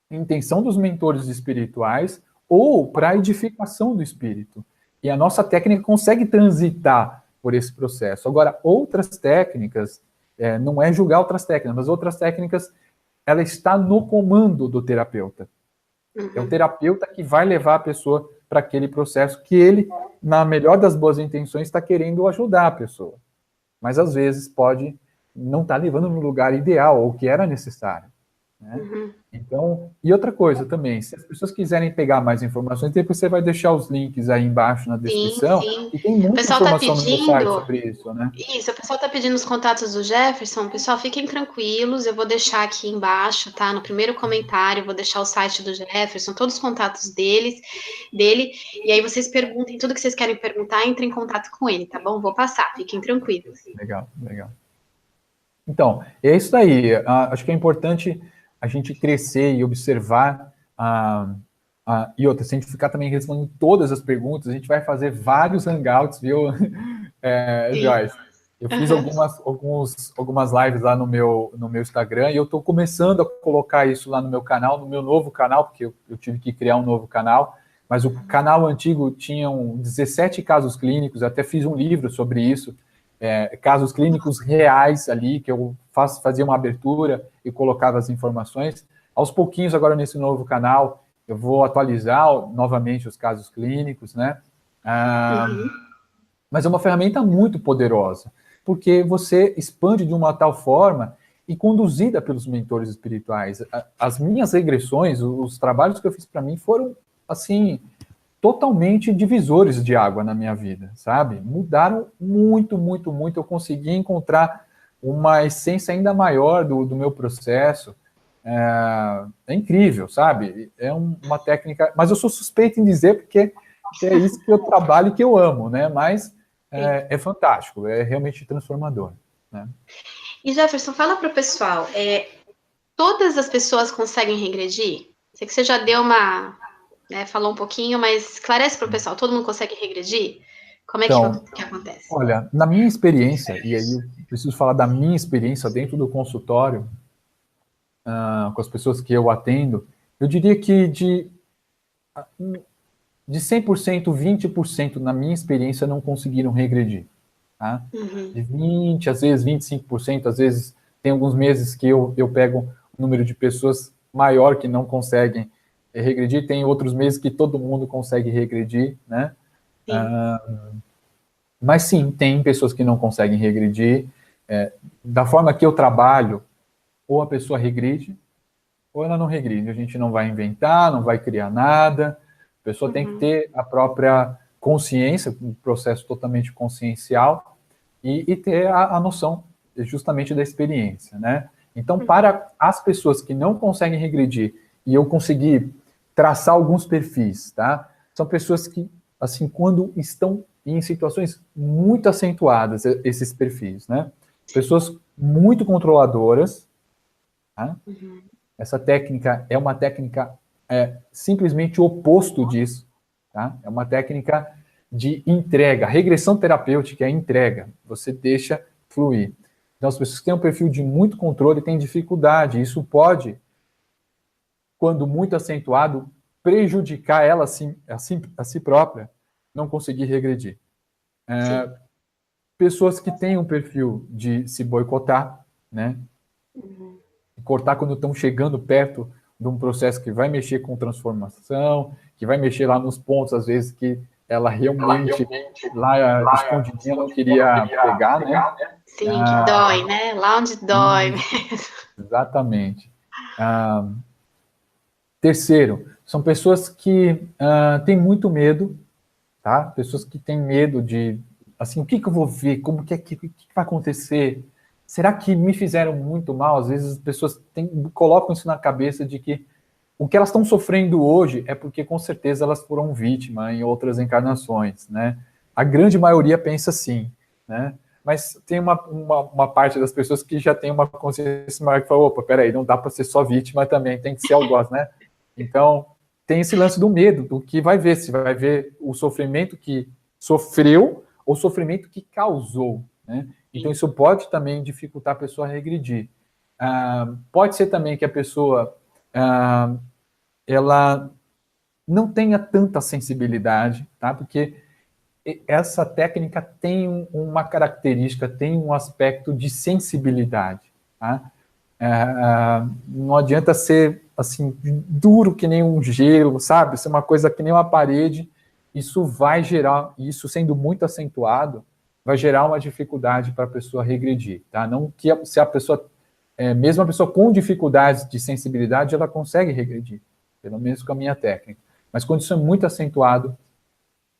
intenção dos mentores espirituais ou para a edificação do espírito. E a nossa técnica consegue transitar por esse processo. Agora, outras técnicas, não é julgar outras técnicas, mas outras técnicas, ela está no comando do terapeuta. É o terapeuta que vai levar a pessoa para aquele processo que ele, na melhor das boas intenções, está querendo ajudar a pessoa. Mas, às vezes, pode não estar levando no lugar ideal, ou que era necessário. Né? Então, e outra coisa também, se as pessoas quiserem pegar mais informações, depois você vai deixar os links aí embaixo na descrição, e tem muita informação no meu site sobre isso, né? Isso, o pessoal está pedindo os contatos do Jefferson. Pessoal, fiquem tranquilos, eu vou deixar aqui embaixo, tá? No primeiro comentário, eu vou deixar o site do Jefferson, todos os contatos dele, e aí vocês perguntem tudo que vocês querem perguntar, entrem em contato com ele, tá bom? Vou passar, fiquem tranquilos. Legal. Então, é isso aí. Acho que é importante a gente crescer e observar. E outra, se a gente ficar também respondendo todas as perguntas, a gente vai fazer vários hangouts, viu, Joyce? Eu fiz algumas lives lá no meu Instagram e eu estou começando a colocar isso lá no meu canal, no meu novo canal, porque eu tive que criar um novo canal, mas o canal antigo tinha 17 casos clínicos, eu até fiz um livro sobre isso, casos clínicos reais ali, que eu fazia uma abertura e colocava as informações. Aos pouquinhos, agora nesse novo canal, eu vou atualizar novamente os casos clínicos, né? Mas é uma ferramenta muito poderosa, porque você expande de uma tal forma e conduzida pelos mentores espirituais. As minhas regressões, os trabalhos que eu fiz para mim foram, assim, totalmente divisores de água na minha vida, sabe? Mudaram muito, muito, muito. Eu consegui encontrar uma essência ainda maior do meu processo. É incrível, sabe? É uma técnica... Mas eu sou suspeito em dizer porque é isso que eu trabalho e que eu amo, né? Mas é fantástico, é realmente transformador, né? E Jefferson, fala para o pessoal, todas as pessoas conseguem regredir? Sei que você já deu uma, né, falou um pouquinho, mas esclarece para o pessoal, todo mundo consegue regredir? Como é Então, que acontece? olha, na minha experiência, e aí eu preciso falar da minha experiência dentro do consultório, com as pessoas que eu atendo, eu diria que de 100%, 20% na minha experiência não conseguiram regredir. Tá? De 20%, às vezes 25%, às vezes tem alguns meses que eu pego um número de pessoas maior que não conseguem regredir, tem outros meses que todo mundo consegue regredir, né? Mas sim, tem pessoas que não conseguem regredir. Da forma que eu trabalho, ou a pessoa regride, ou ela não regride. A gente não vai inventar, não vai criar nada. A pessoa tem que ter a própria consciência, um processo totalmente consciencial, e ter a noção justamente da experiência, né? Então, para as pessoas que não conseguem regredir, e eu consegui traçar alguns perfis, tá? São pessoas que, assim, quando estão em situações muito acentuadas, esses perfis, né? Pessoas muito controladoras, tá? Essa técnica é uma técnica simplesmente o oposto disso, tá? É uma técnica de entrega. Regressão terapêutica é entrega. Você deixa fluir. Então, as pessoas que têm um perfil de muito controle têm dificuldade. Isso pode, quando muito acentuado, prejudicar ela a si própria, não conseguir regredir. Pessoas que têm um perfil de se boicotar, né? Cortar quando estão chegando perto de um processo que vai mexer com transformação, que vai mexer lá nos pontos, às vezes, que ela realmente lá escondidinha não queria pegar, né? Sim, que dói, né? Lá onde dói mesmo. Exatamente. Terceiro, são pessoas que têm muito medo, tá? Pessoas que têm medo de, assim, o que eu vou ver? Como que vai acontecer? Será que me fizeram muito mal? Às vezes as pessoas colocam isso na cabeça de que o que elas estão sofrendo hoje é porque, com certeza, elas foram vítima em outras encarnações, né? A grande maioria pensa assim, né? Mas tem uma parte das pessoas que já tem uma consciência maior que fala, opa, peraí, não dá para ser só vítima também, tem que ser algoz, né? Então, tem esse lance do medo, do que vai ver, se vai ver o sofrimento que sofreu ou o sofrimento que causou, né? Então, isso pode também dificultar a pessoa a regredir. Pode ser também que a pessoa ela não tenha tanta sensibilidade, tá? Porque essa técnica tem uma característica, tem um aspecto de sensibilidade, tá? Não adianta ser assim duro que nem um gelo, sabe? Ser uma coisa que nem uma parede. Isso vai gerar, isso sendo muito acentuado, vai gerar uma dificuldade para a pessoa regredir, tá? Não que se a pessoa, mesmo a pessoa com dificuldades de sensibilidade, ela consegue regredir, pelo menos com a minha técnica. Mas quando isso é muito acentuado,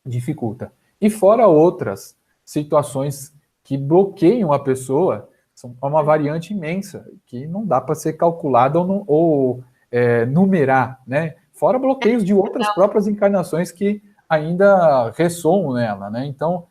dificulta. E fora outras situações que bloqueiam a pessoa, são uma variante imensa, que não dá para ser calculada ou numerar, né? Fora bloqueios de outras próprias encarnações que ainda ressoam nela, né? Então,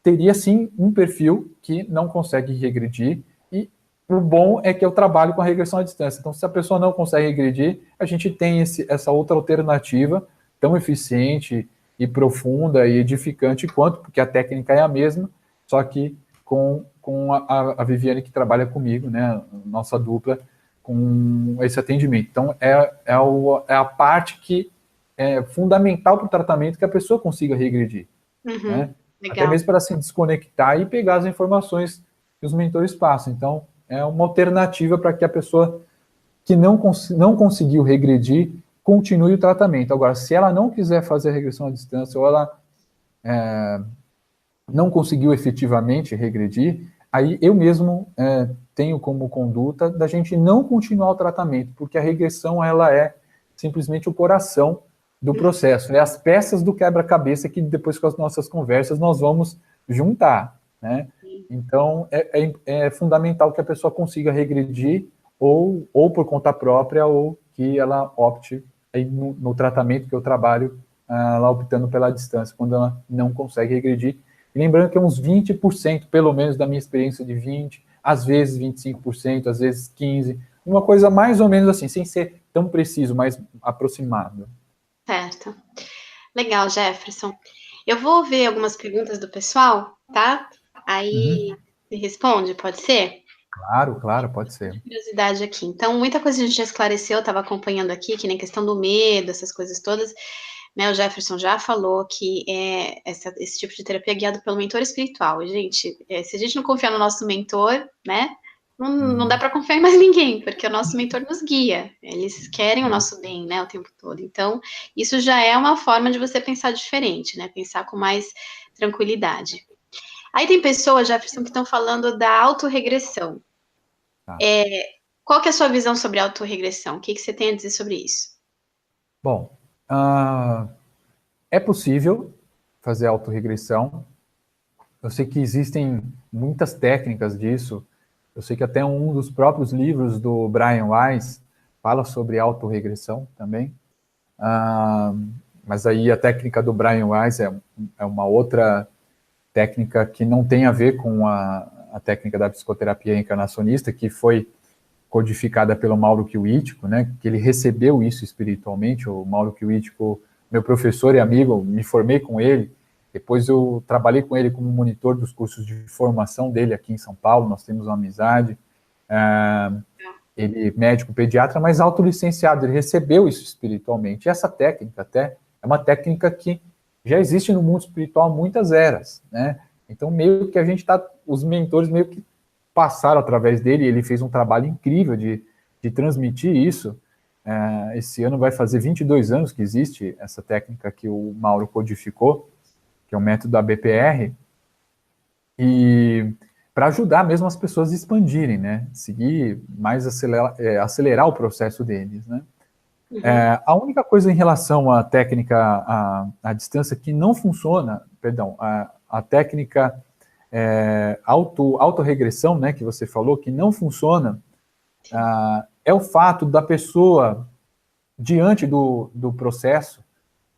teria sim um perfil que não consegue regredir, e o bom é que eu trabalho com a regressão à distância. Então, se a pessoa não consegue regredir, a gente tem essa outra alternativa tão eficiente e profunda e edificante quanto, porque a técnica é a mesma, só que com a Viviane que trabalha comigo, né, nossa dupla, com esse atendimento. Então, é a parte que é fundamental para o tratamento, que a pessoa consiga regredir. Né? Até mesmo para se desconectar e pegar as informações que os mentores passam. Então, é uma alternativa para que a pessoa que não conseguiu regredir continue o tratamento. Agora, se ela não quiser fazer a regressão à distância, ou ela não conseguiu efetivamente regredir, aí eu mesmo tenho como conduta da gente não continuar o tratamento, porque a regressão ela é simplesmente o coração do processo, é as peças do quebra-cabeça que depois com as nossas conversas nós vamos juntar, né? Então é fundamental que a pessoa consiga regredir ou por conta própria ou que ela opte aí no tratamento que eu trabalho, lá optando pela distância, quando ela não consegue regredir. E lembrando que é uns 20%, pelo menos da minha experiência de 20%, às vezes 25%, às vezes 15%, uma coisa mais ou menos assim, sem ser tão preciso, mas aproximado. Certo. Legal, Jefferson. Eu vou ver algumas perguntas do pessoal, tá? Aí me responde, pode ser? Claro, pode ser. Curiosidade aqui. Então, muita coisa a gente já esclareceu, eu estava acompanhando aqui, que nem questão do medo, essas coisas todas, né? O Jefferson já falou que esse tipo de terapia é guiado pelo mentor espiritual. E, gente, se a gente não confiar no nosso mentor, né? Não dá para confiar em mais ninguém, porque o nosso mentor nos guia. Eles querem o nosso bem, né? O tempo todo. Então, isso já é uma forma de você pensar diferente, né? Pensar com mais tranquilidade. Aí tem pessoas, Jefferson, que estão falando da autorregressão. Tá. Qual que é a sua visão sobre a autorregressão? O que você tem a dizer sobre isso? Bom, é possível fazer autorregressão. Eu sei que existem muitas técnicas disso. Eu sei que até um dos próprios livros do Brian Weiss fala sobre autorregressão também. Mas aí a técnica do Brian Weiss é uma outra técnica que não tem a ver com a técnica da psicoterapia reencarnacionista, que foi codificada pelo Mauro Kiwitiko, né, que ele recebeu isso espiritualmente. O Mauro Kiwitiko, meu professor e amigo, me formei com ele, depois eu trabalhei com ele como monitor dos cursos de formação dele aqui em São Paulo, nós temos uma amizade, ele médico pediatra, mas autolicenciado, ele recebeu isso espiritualmente. E essa técnica até é uma técnica que já existe no mundo espiritual há muitas eras, né? Então meio que a gente os mentores meio que passaram através dele, e ele fez um trabalho incrível de transmitir isso. Esse ano vai fazer 22 anos que existe essa técnica que o Mauro codificou, que é o método da BPR, e para ajudar mesmo as pessoas a expandirem, né? Seguir mais, acelerar o processo deles, né? A única coisa em relação à técnica à distância que não funciona, perdão, a técnica autorregressão, né, que você falou, que não funciona, é o fato da pessoa, diante do processo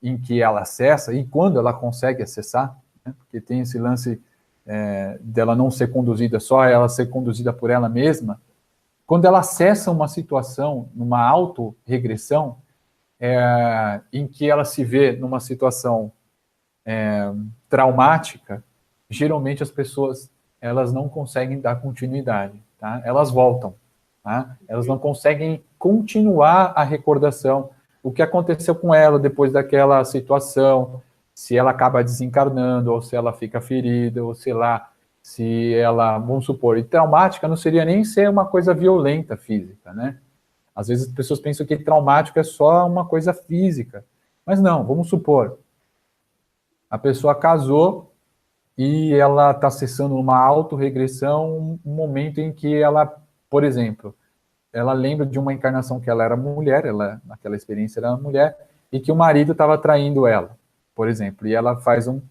em que ela acessa, e quando ela consegue acessar, né, porque tem esse lance dela não ser conduzida só, ela ser conduzida por ela mesma, quando ela acessa uma situação, numa autorregressão, em que ela se vê numa situação traumática, geralmente as pessoas elas não conseguem dar continuidade, tá? Elas voltam, tá? Elas não conseguem continuar a recordação, o que aconteceu com ela depois daquela situação, se ela acaba desencarnando, ou se ela fica ferida, ou sei lá, se ela, vamos supor, e traumática não seria nem ser uma coisa violenta física, né? Às vezes as pessoas pensam que traumático é só uma coisa física, mas não, vamos supor, a pessoa casou e ela está acessando uma autorregressão, um momento em que ela, por exemplo, ela lembra de uma encarnação que ela era mulher, ela naquela experiência era mulher, e que o marido estava traindo ela, por exemplo, e ela faz um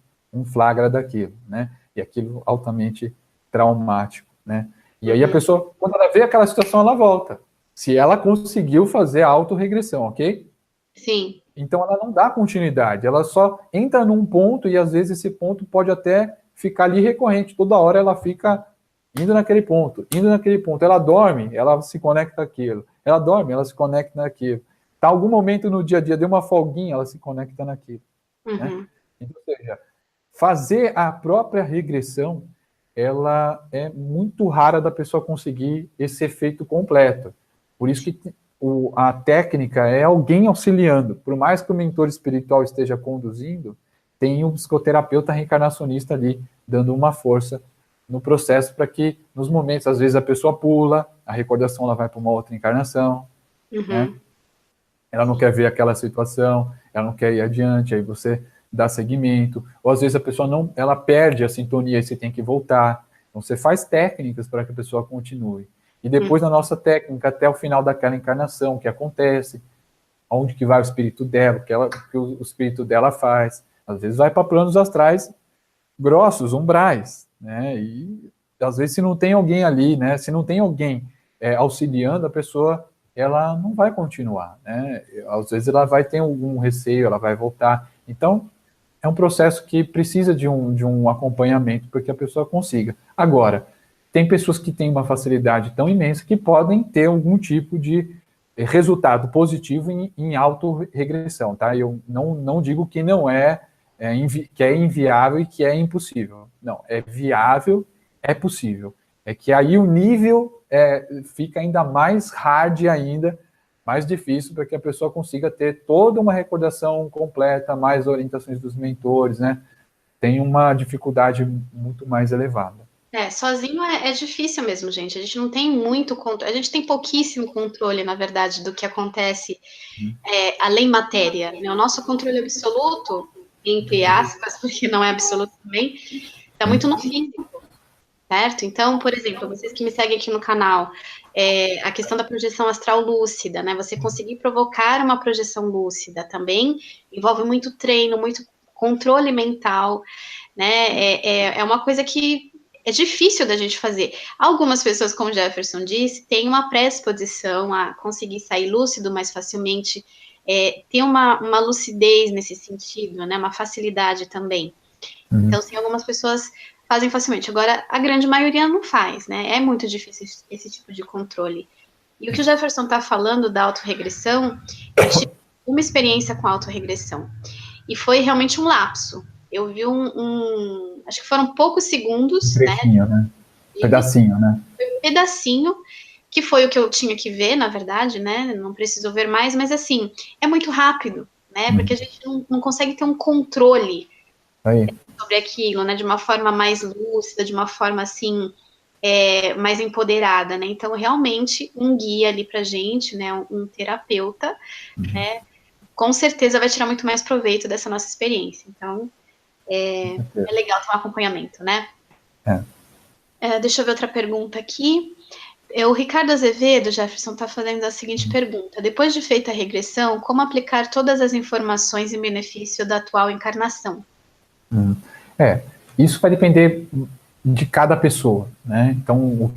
flagra daquilo, né? E aquilo altamente traumático, né? E aí a pessoa, quando ela vê aquela situação, ela volta. Se ela conseguiu fazer a autorregressão, ok? Sim. Então ela não dá continuidade, ela só entra num ponto e às vezes esse ponto pode até ficar ali recorrente, toda hora ela fica indo naquele ponto, ela dorme, ela se conecta àquilo, ela dorme, ela se conecta naquilo, tá algum momento no dia a dia, deu uma folguinha, ela se conecta naquilo, né? Então, ou seja, fazer a própria regressão, ela é muito rara da pessoa conseguir esse efeito completo, por isso que a técnica é alguém auxiliando. Por mais que o mentor espiritual esteja conduzindo, tem um psicoterapeuta reencarnacionista ali, dando uma força no processo para que, nos momentos, às vezes a pessoa pula, a recordação ela vai para uma outra encarnação, né? Ela não quer ver aquela situação, ela não quer ir adiante, aí você dar seguimento, ou às vezes a pessoa não, ela perde a sintonia e você tem que voltar. Então você faz técnicas para que a pessoa continue. E depois na nossa técnica, até o final daquela encarnação, o que acontece, aonde que vai o espírito dela, o que o espírito dela faz. Às vezes vai para planos astrais grossos, umbrais, né? E às vezes se não tem alguém ali, né? Se não tem alguém auxiliando, a pessoa ela não vai continuar, né? Às vezes ela vai ter algum receio, ela vai voltar. Então, é um processo que precisa de um acompanhamento para que a pessoa consiga. Agora, tem pessoas que têm uma facilidade tão imensa que podem ter algum tipo de resultado positivo em autorregressão, tá? Eu não digo que não que é inviável e que é impossível. Não, é viável, é possível. É que aí o nível fica ainda mais hard ainda, mais difícil para que a pessoa consiga ter toda uma recordação completa, mais orientações dos mentores, né? Tem uma dificuldade muito mais elevada. Sozinho é difícil mesmo, gente. A gente não tem muito controle, a gente tem pouquíssimo controle, na verdade, do que acontece além matéria. Né? O nosso controle absoluto, entre aspas, porque não é absoluto também, está muito no físico, certo? Então, por exemplo, vocês que me seguem aqui no canal, a questão da projeção astral lúcida, né? Você conseguir provocar uma projeção lúcida também envolve muito treino, muito controle mental, né? É uma coisa que é difícil da gente fazer. Algumas pessoas, como o Jefferson disse, têm uma predisposição a conseguir sair lúcido mais facilmente, tem uma lucidez nesse sentido, né? Uma facilidade também. Uhum. Então, sim, algumas pessoas fazem facilmente. Agora, a grande maioria não faz, né? É muito difícil esse tipo de controle. E o que o Jefferson está falando da autorregressão, eu tive uma experiência com autorregressão. E foi realmente um lapso. Eu vi acho que foram poucos segundos, trechinho, né? Pedacinho, né? Um pedacinho, que foi o que eu tinha que ver, na verdade, né? Não preciso ver mais, mas assim, é muito rápido, né? Porque a gente não consegue ter um controle sobre aquilo, né? De uma forma mais lúcida, de uma forma assim, mais empoderada, né? Então, realmente, um guia ali pra gente, né? Um terapeuta, né? Com certeza vai tirar muito mais proveito dessa nossa experiência. Então, é legal ter um acompanhamento, né? Deixa eu ver outra pergunta aqui. O Ricardo Azevedo, Jefferson, está fazendo a seguinte pergunta. Depois de feita a regressão, como aplicar todas as informações em benefício da atual encarnação? Isso vai depender de cada pessoa, né? Então,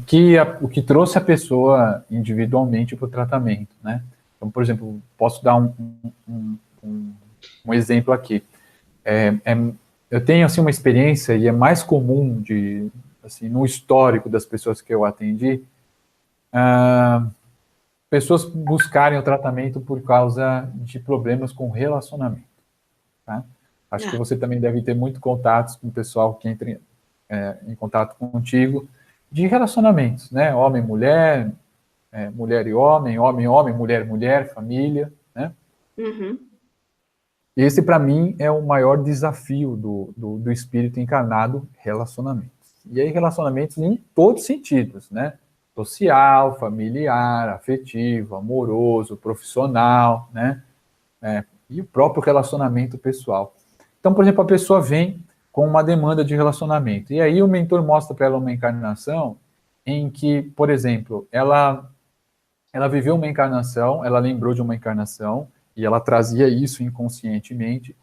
o que trouxe a pessoa individualmente para o tratamento, né? Então, por exemplo, posso dar um exemplo aqui. Eu tenho, assim, uma experiência, e é mais comum no histórico das pessoas que eu atendi, pessoas buscarem o tratamento por causa de problemas com relacionamento, tá? Acho que você também deve ter muito contatos com o pessoal que entra em contato contigo, de relacionamentos, né? Homem, mulher, mulher e homem, mulher, mulher, família, né? Uhum. Esse, para mim, é o maior desafio do espírito encarnado, relacionamentos. E aí, relacionamentos em todos os sentidos, né? Social, familiar, afetivo, amoroso, profissional, né? E o próprio relacionamento pessoal. Então, por exemplo, a pessoa vem com uma demanda de relacionamento. E aí o mentor mostra para ela uma encarnação em que, por exemplo, ela viveu uma encarnação, ela lembrou de uma encarnação, e ela trazia isso inconscientemente,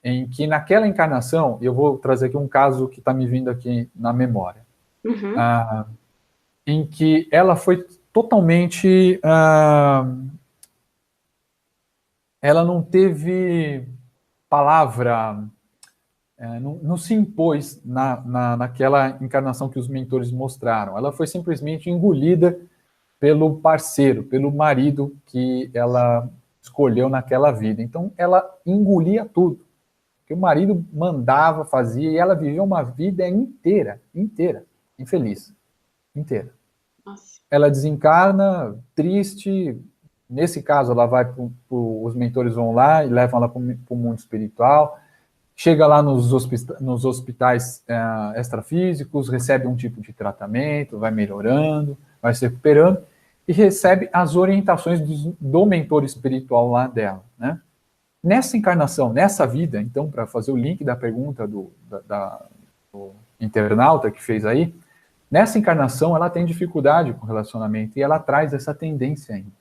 em que naquela encarnação, eu vou trazer aqui um caso que está me vindo aqui na memória, em que ela foi totalmente... ela não teve palavra, não se impôs naquela encarnação que os mentores mostraram. Ela foi simplesmente engolida pelo parceiro, pelo marido que ela escolheu naquela vida. Então, ela engolia tudo. Que o marido mandava, fazia, e ela viveu uma vida inteira, infeliz, inteira. Nossa. Ela desencarna, triste. Nesse caso, ela vai os mentores vão lá e levam ela para o mundo espiritual. Chega lá nos hospitais extrafísicos, recebe um tipo de tratamento, vai melhorando, vai se recuperando, e recebe as orientações do mentor espiritual lá dela, né? Nessa encarnação, nessa vida, então, para fazer o link da pergunta do internauta que fez aí, nessa encarnação ela tem dificuldade com relacionamento e ela traz essa tendência ainda.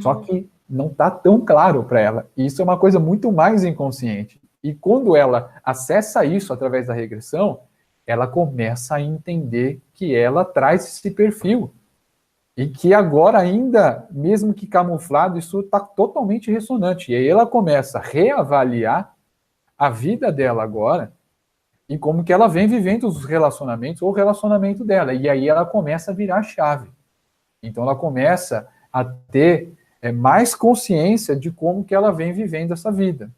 Só que não está tão claro para ela. E isso é uma coisa muito mais inconsciente. E quando ela acessa isso através da regressão, ela começa a entender que ela traz esse perfil. E que agora ainda, mesmo que camuflado, isso está totalmente ressonante. E aí ela começa a reavaliar a vida dela agora e como que ela vem vivendo os relacionamentos ou o relacionamento dela. E aí ela começa a virar a chave. Então ela começa a ter mais consciência de como que ela vem vivendo essa vida.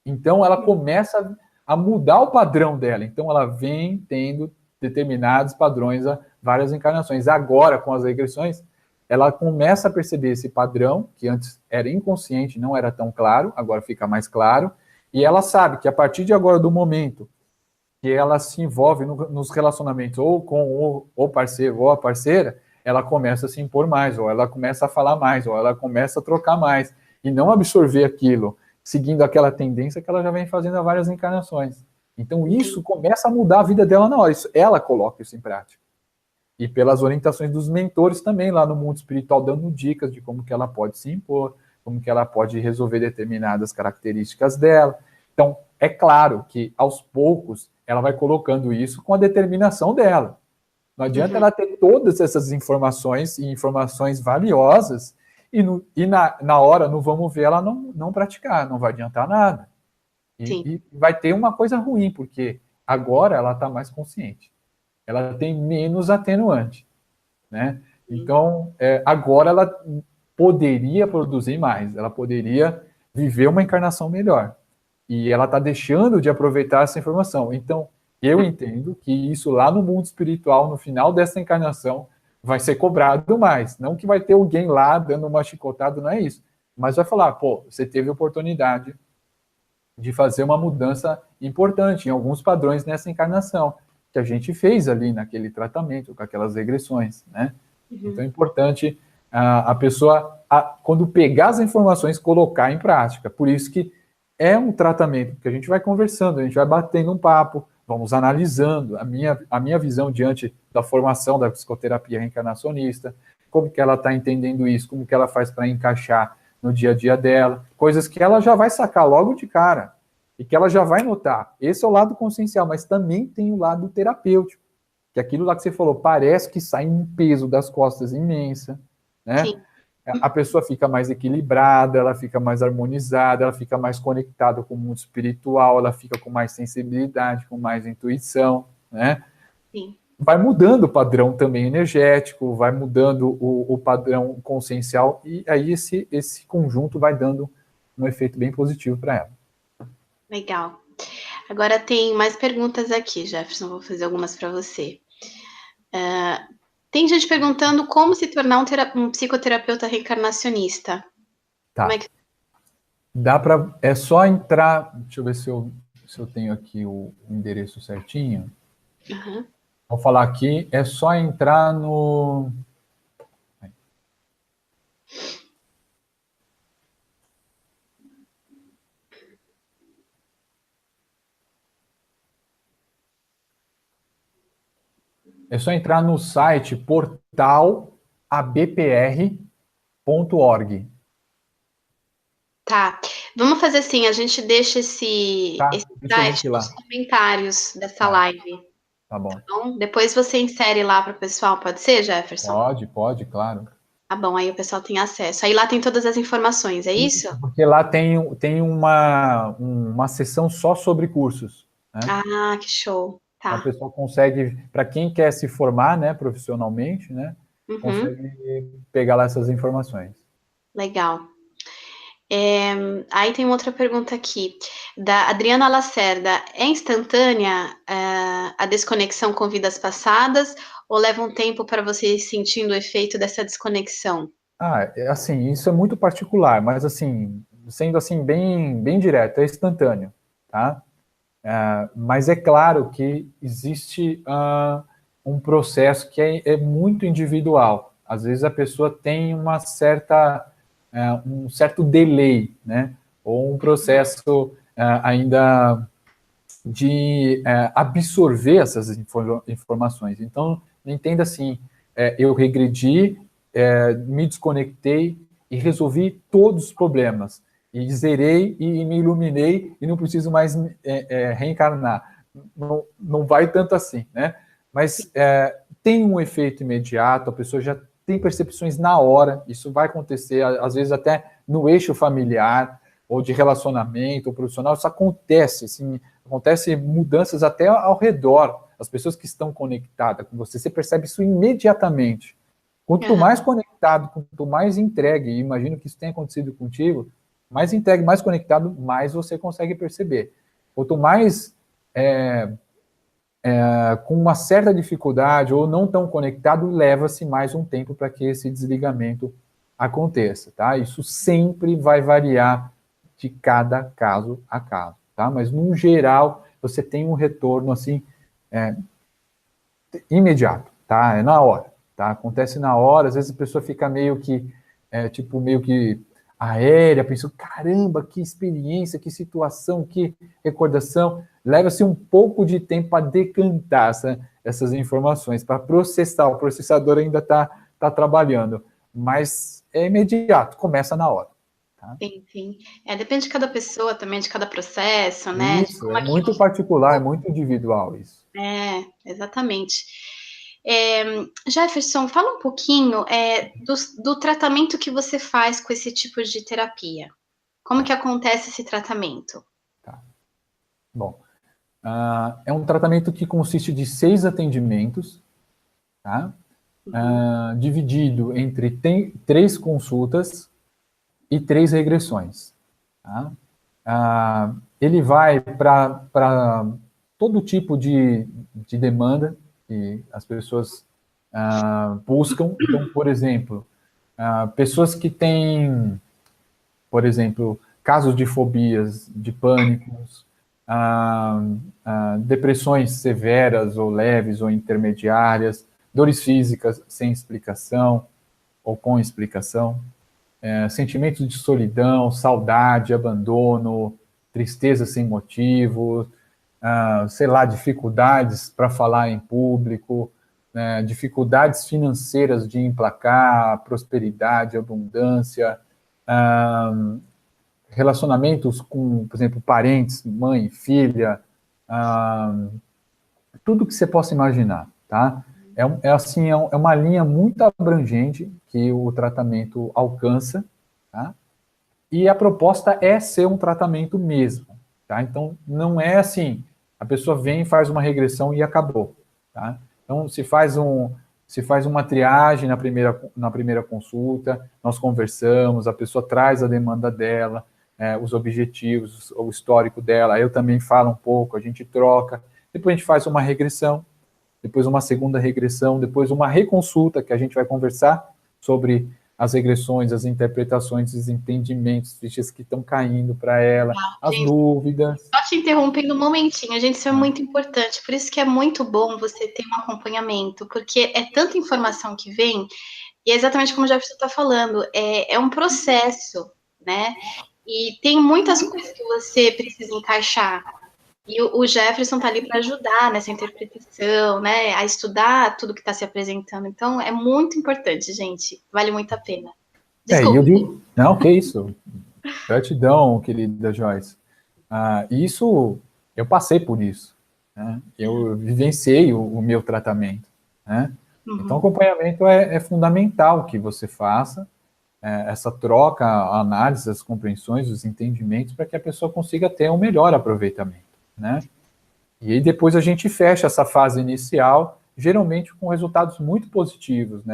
Então ela começa a mudar o padrão dela. Então ela vem tendo determinados padrões a várias encarnações. Agora, com as regressões, ela começa a perceber esse padrão, que antes era inconsciente, não era tão claro, agora fica mais claro, e ela sabe que a partir de agora, do momento que ela se envolve nos relacionamentos ou com o parceiro ou a parceira, ela começa a se impor mais, ou ela começa a falar mais, ou ela começa a trocar mais, e não absorver aquilo, seguindo aquela tendência que ela já vem fazendo há várias encarnações. Então isso começa a mudar a vida dela na hora, isso, ela coloca isso em prática. E pelas orientações dos mentores também, lá no mundo espiritual, dando dicas de como que ela pode se impor, como que ela pode resolver determinadas características dela. Então, é claro que, aos poucos, ela vai colocando isso com a determinação dela. Não adianta ela ter todas essas informações, e informações valiosas, e na hora, no vamos ver, ela não praticar, não vai adiantar nada. E vai ter uma coisa ruim, porque agora ela está mais consciente. Ela tem menos atenuante, né? Então, agora ela poderia produzir mais, ela poderia viver uma encarnação melhor. E ela está deixando de aproveitar essa informação. Então, eu entendo que isso lá no mundo espiritual, no final dessa encarnação, vai ser cobrado mais. Não que vai ter alguém lá dando uma chicotada, não é isso. Mas vai falar, pô, você teve oportunidade de fazer uma mudança importante em alguns padrões nessa encarnação, que a gente fez ali naquele tratamento, com aquelas regressões, né? Então é importante a pessoa, quando pegar as informações, colocar em prática. Por isso que é um tratamento, que a gente vai conversando, a gente vai batendo um papo, vamos analisando a minha visão diante da formação da psicoterapia reencarnacionista, como que ela está entendendo isso, como que ela faz para encaixar no dia a dia dela, coisas que ela já vai sacar logo de cara, e que ela já vai notar. Esse é o lado consciencial, mas também tem o lado terapêutico, que é aquilo lá que você falou, parece que sai um peso das costas imensa, né? Sim. A pessoa fica mais equilibrada, ela fica mais harmonizada, ela fica mais conectada com o mundo espiritual, ela fica com mais sensibilidade, com mais intuição, né? Sim. Vai mudando o padrão também energético, vai mudando o padrão consciencial, e aí esse conjunto vai dando um efeito bem positivo para ela. Legal. Agora tem mais perguntas aqui, Jefferson, vou fazer algumas para você. Tem gente perguntando como se tornar um psicoterapeuta reencarnacionista. Tá. Como é que... Dá para... É só entrar... Deixa eu ver se eu tenho aqui o endereço certinho. Vou falar aqui. É só entrar no... É só entrar no site portalabpr.org. Tá. Vamos fazer assim, a gente deixa esse site nos comentários dessa live. Tá bom. Então, depois você insere lá para o pessoal, pode ser, Jefferson? Pode, claro. Tá bom, aí o pessoal tem acesso. Aí lá tem todas as informações, é isso? Porque lá tem uma seção só sobre cursos. Né? Ah, que show. Tá. A pessoa consegue, para quem quer se formar, né, profissionalmente, né, consegue pegar lá essas informações. Legal. Aí tem outra pergunta aqui, da Adriana Lacerda. É instantânea a desconexão com vidas passadas ou leva um tempo para você ir sentindo o efeito dessa desconexão? Assim, isso é muito particular, mas assim, sendo assim bem direto, é instantâneo, tá? Mas é claro que existe um processo que é muito individual. Às vezes a pessoa tem uma certa um certo delay, né? Ou um processo ainda de absorver essas informações. Então, entenda assim, eu regredi, me desconectei e resolvi todos os problemas. E zerei e me iluminei e não preciso mais reencarnar. Não vai tanto assim, né? Mas tem um efeito imediato, a pessoa já tem percepções na hora, isso vai acontecer, às vezes até no eixo familiar, ou de relacionamento, ou profissional, isso acontece, assim, acontece mudanças até ao redor, as pessoas que estão conectadas com você, você percebe isso imediatamente. Quanto mais conectado, quanto mais entregue, e imagino que isso tenha acontecido contigo, mais entregue, mais conectado, mais você consegue perceber. Quanto mais com uma certa dificuldade ou não tão conectado, leva-se mais um tempo para que esse desligamento aconteça, tá? Isso sempre vai variar de cada caso a caso, tá? Mas, no geral, você tem um retorno, assim, imediato, tá? É na hora, tá? Acontece na hora, às vezes a pessoa fica meio que aérea, pensando, caramba, que experiência, que situação, que recordação. Leva-se um pouco de tempo para decantar essas informações, para processar. O processador ainda está trabalhando, mas é imediato, começa na hora. Tá? Sim, sim. Depende de cada pessoa também, de cada processo, né? Isso, é muito particular, é muito individual isso. Exatamente. Jefferson, fala um pouquinho do tratamento que você faz com esse tipo de terapia. Como que acontece esse tratamento? Tá. Bom, é um tratamento que consiste de 6 atendimentos, tá? Dividido entre 3 consultas e 3 regressões. Tá? Ele vai para todo tipo de demanda que as pessoas buscam. Então, por exemplo, pessoas que têm, por exemplo, casos de fobias, de pânicos, depressões severas ou leves ou intermediárias, dores físicas sem explicação ou com explicação, sentimentos de solidão, saudade, abandono, tristeza sem motivo, sei lá, dificuldades para falar em público, dificuldades financeiras de emplacar, prosperidade, abundância, relacionamentos com, por exemplo, parentes, mãe, filha, tudo que você possa imaginar, tá? É uma linha muito abrangente que o tratamento alcança, tá? E a proposta é ser um tratamento mesmo, tá? Então, não é assim, a pessoa vem, faz uma regressão e acabou, tá? Então, se faz uma triagem na primeira consulta, nós conversamos, a pessoa traz a demanda dela, os objetivos, o histórico dela, eu também falo um pouco, a gente troca, depois a gente faz uma regressão, depois uma segunda regressão, depois uma reconsulta, que a gente vai conversar sobre as regressões, as interpretações, os entendimentos, fichas que estão caindo para ela, as dúvidas. Só te interrompendo um momentinho, gente, isso é muito importante, por isso que é muito bom você ter um acompanhamento, porque é tanta informação que vem, e é exatamente como o Jefferson está falando, é um processo, né? E tem muitas coisas que você precisa encaixar. E o Jefferson está ali para ajudar nessa interpretação, né? A estudar tudo que está se apresentando. Então, é muito importante, gente. Vale muito a pena. Desculpa. Eu digo, não, que isso. Gratidão, querida Joyce. Isso, eu passei por isso. Né? Eu vivenciei o meu tratamento. Né? Então, o acompanhamento é fundamental que você faça essa troca, a análise, as compreensões, os entendimentos, para que a pessoa consiga ter um melhor aproveitamento. Né? E aí depois a gente fecha essa fase inicial, geralmente com resultados muito positivos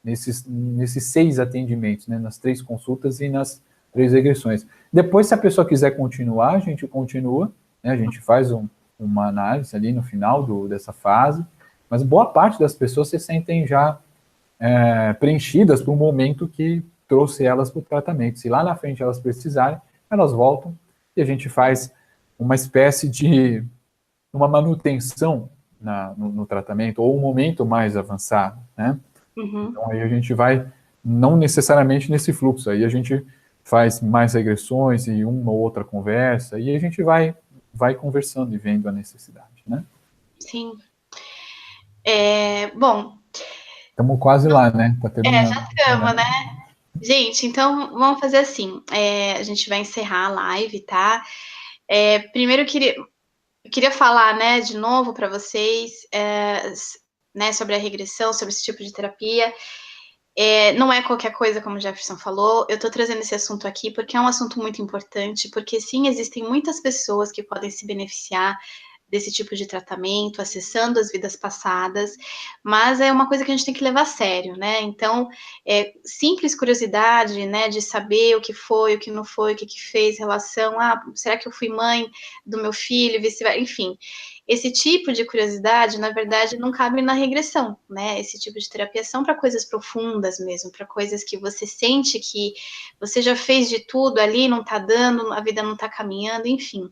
nesses 6 atendimentos, né? Nas 3 consultas e nas 3 regressões. Depois, se a pessoa quiser continuar, a gente continua, né? A gente faz uma análise ali no final dessa fase, mas boa parte das pessoas se sentem já preenchidas para um momento que trouxe elas para o tratamento. Se lá na frente elas precisarem, elas voltam e a gente faz uma espécie de uma manutenção no tratamento, ou um momento mais avançado, né? Então, aí a gente vai não necessariamente nesse fluxo. Aí a gente faz mais regressões e uma ou outra conversa, e a gente vai conversando e vendo a necessidade, né? Sim. Bom... Estamos quase lá, né? Tá terminando. Já estamos, né? Gente, então vamos fazer assim. A gente vai encerrar a live, tá? Primeiro eu queria falar, né, de novo para vocês, né, sobre a regressão, sobre esse tipo de terapia. Não é qualquer coisa, como o Jefferson falou. Eu estou trazendo esse assunto aqui porque é um assunto muito importante, porque sim, existem muitas pessoas que podem se beneficiar desse tipo de tratamento, acessando as vidas passadas, mas é uma coisa que a gente tem que levar a sério, né? Então, simples curiosidade, né, de saber o que foi, o que não foi, o que fez relação, será que eu fui mãe do meu filho, vice-versa, enfim. Esse tipo de curiosidade, na verdade, não cabe na regressão, né? Esse tipo de terapia são para coisas profundas mesmo, para coisas que você sente que você já fez de tudo ali, não tá dando, a vida não tá caminhando, enfim.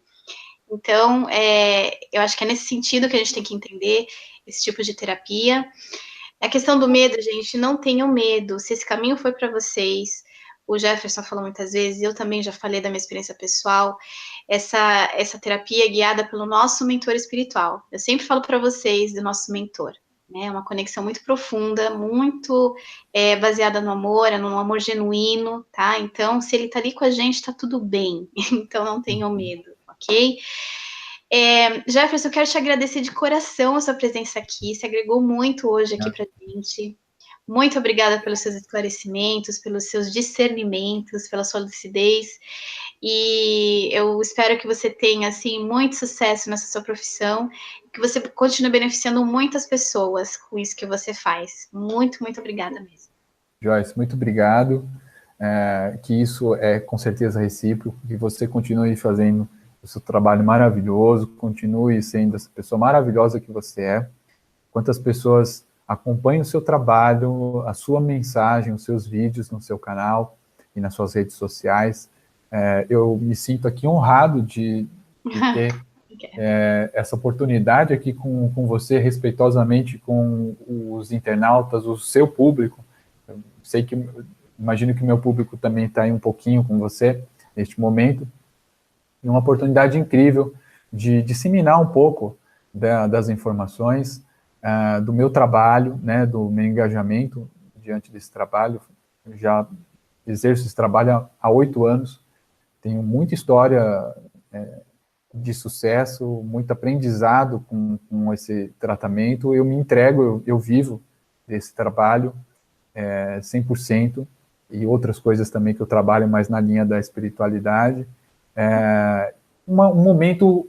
Então, eu acho que é nesse sentido que a gente tem que entender esse tipo de terapia. A questão do medo, gente, não tenham medo. Se esse caminho foi para vocês, o Jefferson falou muitas vezes, eu também já falei da minha experiência pessoal, essa terapia é guiada pelo nosso mentor espiritual. Eu sempre falo para vocês do nosso mentor. É uma conexão muito profunda, muito baseada no amor, é num amor genuíno, tá? Então, se ele tá ali com a gente, tá tudo bem. Então, não tenham medo, ok? Jefferson, eu quero te agradecer de coração a sua presença aqui. Você agregou muito hoje aqui pra gente. Muito obrigada pelos seus esclarecimentos, pelos seus discernimentos, pela sua lucidez. E eu espero que você tenha, assim, muito sucesso nessa sua profissão, que você continue beneficiando muitas pessoas com isso que você faz. Muito, muito obrigada mesmo. Joyce, muito obrigado. Que isso é com certeza recíproco, que você continue fazendo o seu trabalho maravilhoso, continue sendo essa pessoa maravilhosa que você é. Quantas pessoas acompanham o seu trabalho, a sua mensagem, os seus vídeos no seu canal e nas suas redes sociais. Eu me sinto aqui honrado de ter essa oportunidade aqui com você, respeitosamente com os internautas, o seu público. Eu sei que, imagino que o meu público também está aí um pouquinho com você neste momento. E uma oportunidade incrível de disseminar um pouco das informações, do meu trabalho, né, do meu engajamento diante desse trabalho. Eu já exerço esse trabalho há 8 anos, tenho muita história de sucesso, muito aprendizado com esse tratamento. Eu me entrego, eu vivo desse trabalho 100%, e outras coisas também que eu trabalho mais na linha da espiritualidade. Um momento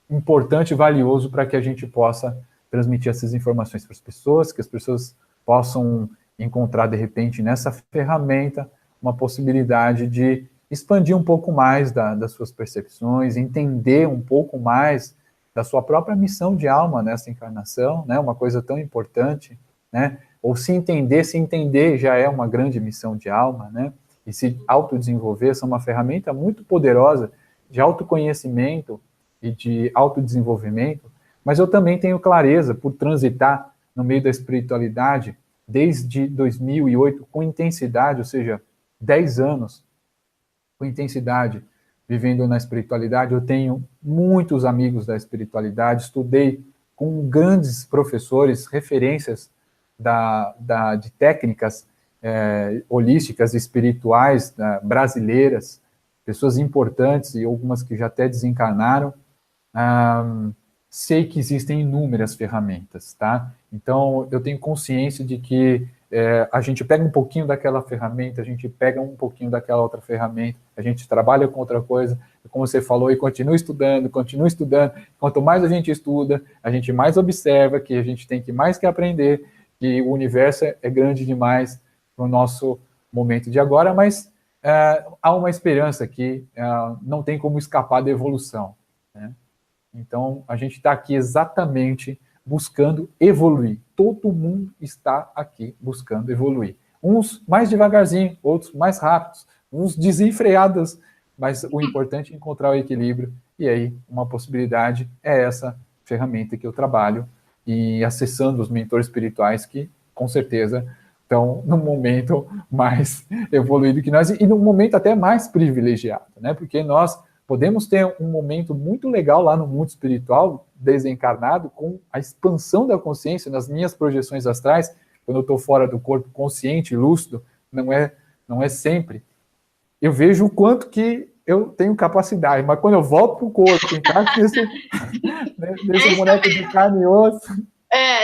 importante e valioso para que a gente possa transmitir essas informações para as pessoas, que as pessoas possam encontrar, de repente, nessa ferramenta, uma possibilidade de expandir um pouco mais das suas percepções, entender um pouco mais da sua própria missão de alma nessa encarnação, né? Uma coisa tão importante, né? Ou se entender já é uma grande missão de alma, né? E se autodesenvolver, essa é uma ferramenta muito poderosa de autoconhecimento e de autodesenvolvimento, mas eu também tenho clareza por transitar no meio da espiritualidade desde 2008 com intensidade, ou seja, 10 anos com intensidade vivendo na espiritualidade. Eu tenho muitos amigos da espiritualidade, estudei com grandes professores, referências de técnicas holísticas e espirituais brasileiras, pessoas importantes e algumas que já até desencarnaram. Sei que existem inúmeras ferramentas, tá? Então, eu tenho consciência de que a gente pega um pouquinho daquela ferramenta, a gente pega um pouquinho daquela outra ferramenta, a gente trabalha com outra coisa, como você falou, e continua estudando. Quanto mais a gente estuda, a gente mais observa que a gente tem mais que aprender, que o universo é grande demais para o nosso momento de agora, mas há uma esperança que não tem como escapar da evolução, né? Então, a gente está aqui exatamente buscando evoluir. Todo mundo está aqui buscando evoluir. Uns mais devagarzinho, outros mais rápidos, uns desenfreados, mas o importante é encontrar o equilíbrio. E aí, uma possibilidade é essa ferramenta que eu trabalho, e acessando os mentores espirituais que, com certeza, estão num momento mais evoluído que nós, e num momento até mais privilegiado, né? Porque nós podemos ter um momento muito legal lá no mundo espiritual, desencarnado, com a expansão da consciência, nas minhas projeções astrais, quando eu estou fora do corpo consciente, lúcido, não é sempre. Eu vejo o quanto que eu tenho capacidade, mas quando eu volto para o corpo, encaixo nesse boneco de carne e osso...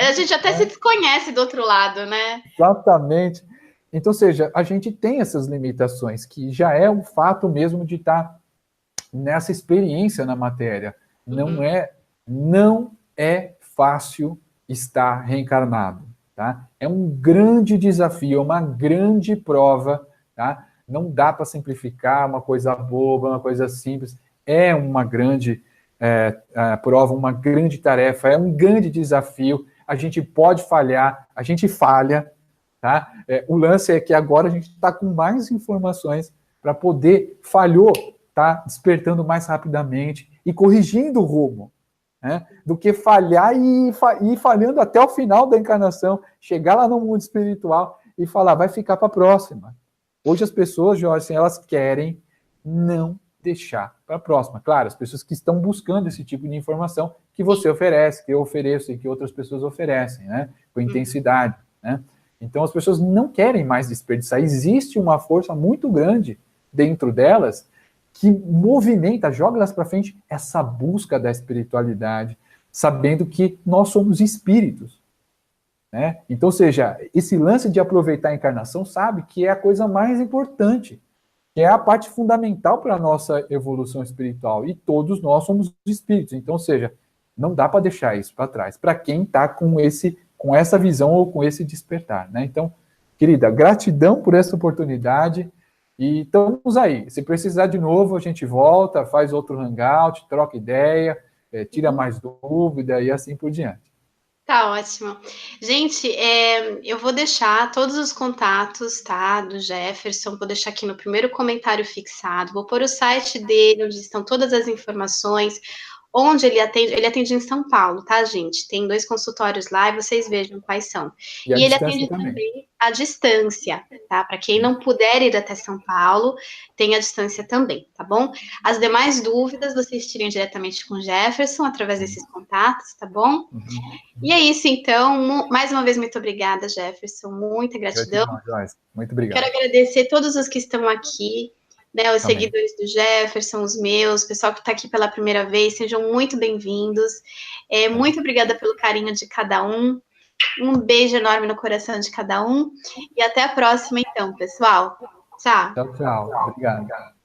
a gente até se desconhece do outro lado, né? Exatamente. Então, ou seja, a gente tem essas limitações, que já é um fato mesmo de estar nessa experiência na matéria. Não é fácil estar reencarnado, tá? É um grande desafio, uma grande prova, tá? Não dá para simplificar uma coisa boba, uma coisa simples. É uma grande prova, uma grande tarefa, é um grande desafio. A gente pode falhar, a gente falha, tá? O lance é que agora a gente está com mais informações para poder, falhou, tá despertando mais rapidamente e corrigindo o rumo, né? Do que falhar e ir falhando até o final da encarnação, chegar lá no mundo espiritual e falar, vai ficar para a próxima. Hoje as pessoas, Jorge, elas querem não deixar para a próxima. Claro, as pessoas que estão buscando esse tipo de informação que você oferece, que eu ofereço e que outras pessoas oferecem, né? Com intensidade, né? Então as pessoas não querem mais desperdiçar. Existe uma força muito grande dentro delas que movimenta, joga elas para frente, essa busca da espiritualidade, sabendo que nós somos espíritos, né? Então, ou seja, esse lance de aproveitar a encarnação, sabe que é a coisa mais importante, que é a parte fundamental para a nossa evolução espiritual, e todos nós somos espíritos. Então, ou seja, não dá para deixar isso para trás, para quem está com essa visão ou com esse despertar, né? Então, querida, gratidão por essa oportunidade, e estamos aí. Se precisar de novo, a gente volta, faz outro hangout, troca ideia, tira mais dúvida e assim por diante. Tá ótimo. Gente, eu vou deixar todos os contatos, tá, do Jefferson, vou deixar aqui no primeiro comentário fixado, vou pôr o site dele, onde estão todas as informações, onde ele atende em São Paulo, tá, gente? Tem 2 consultórios lá e vocês vejam quais são. E a E ele distância atende também. também à distância, tá? Para quem não puder ir até São Paulo, tem a distância também, tá bom? As demais dúvidas vocês tirem diretamente com o Jefferson, através desses contatos, tá bom? E é isso, então. Mais uma vez, muito obrigada, Jefferson. Muita gratidão. Joyce. Muito obrigado. Quero agradecer todos os que estão aqui, né, os seguidores do Jefferson, os meus, o pessoal que está aqui pela primeira vez, sejam muito bem-vindos. Muito obrigada pelo carinho de cada um. Um beijo enorme no coração de cada um. E até a próxima, então, pessoal. Tchau. Tchau, tchau. Obrigado.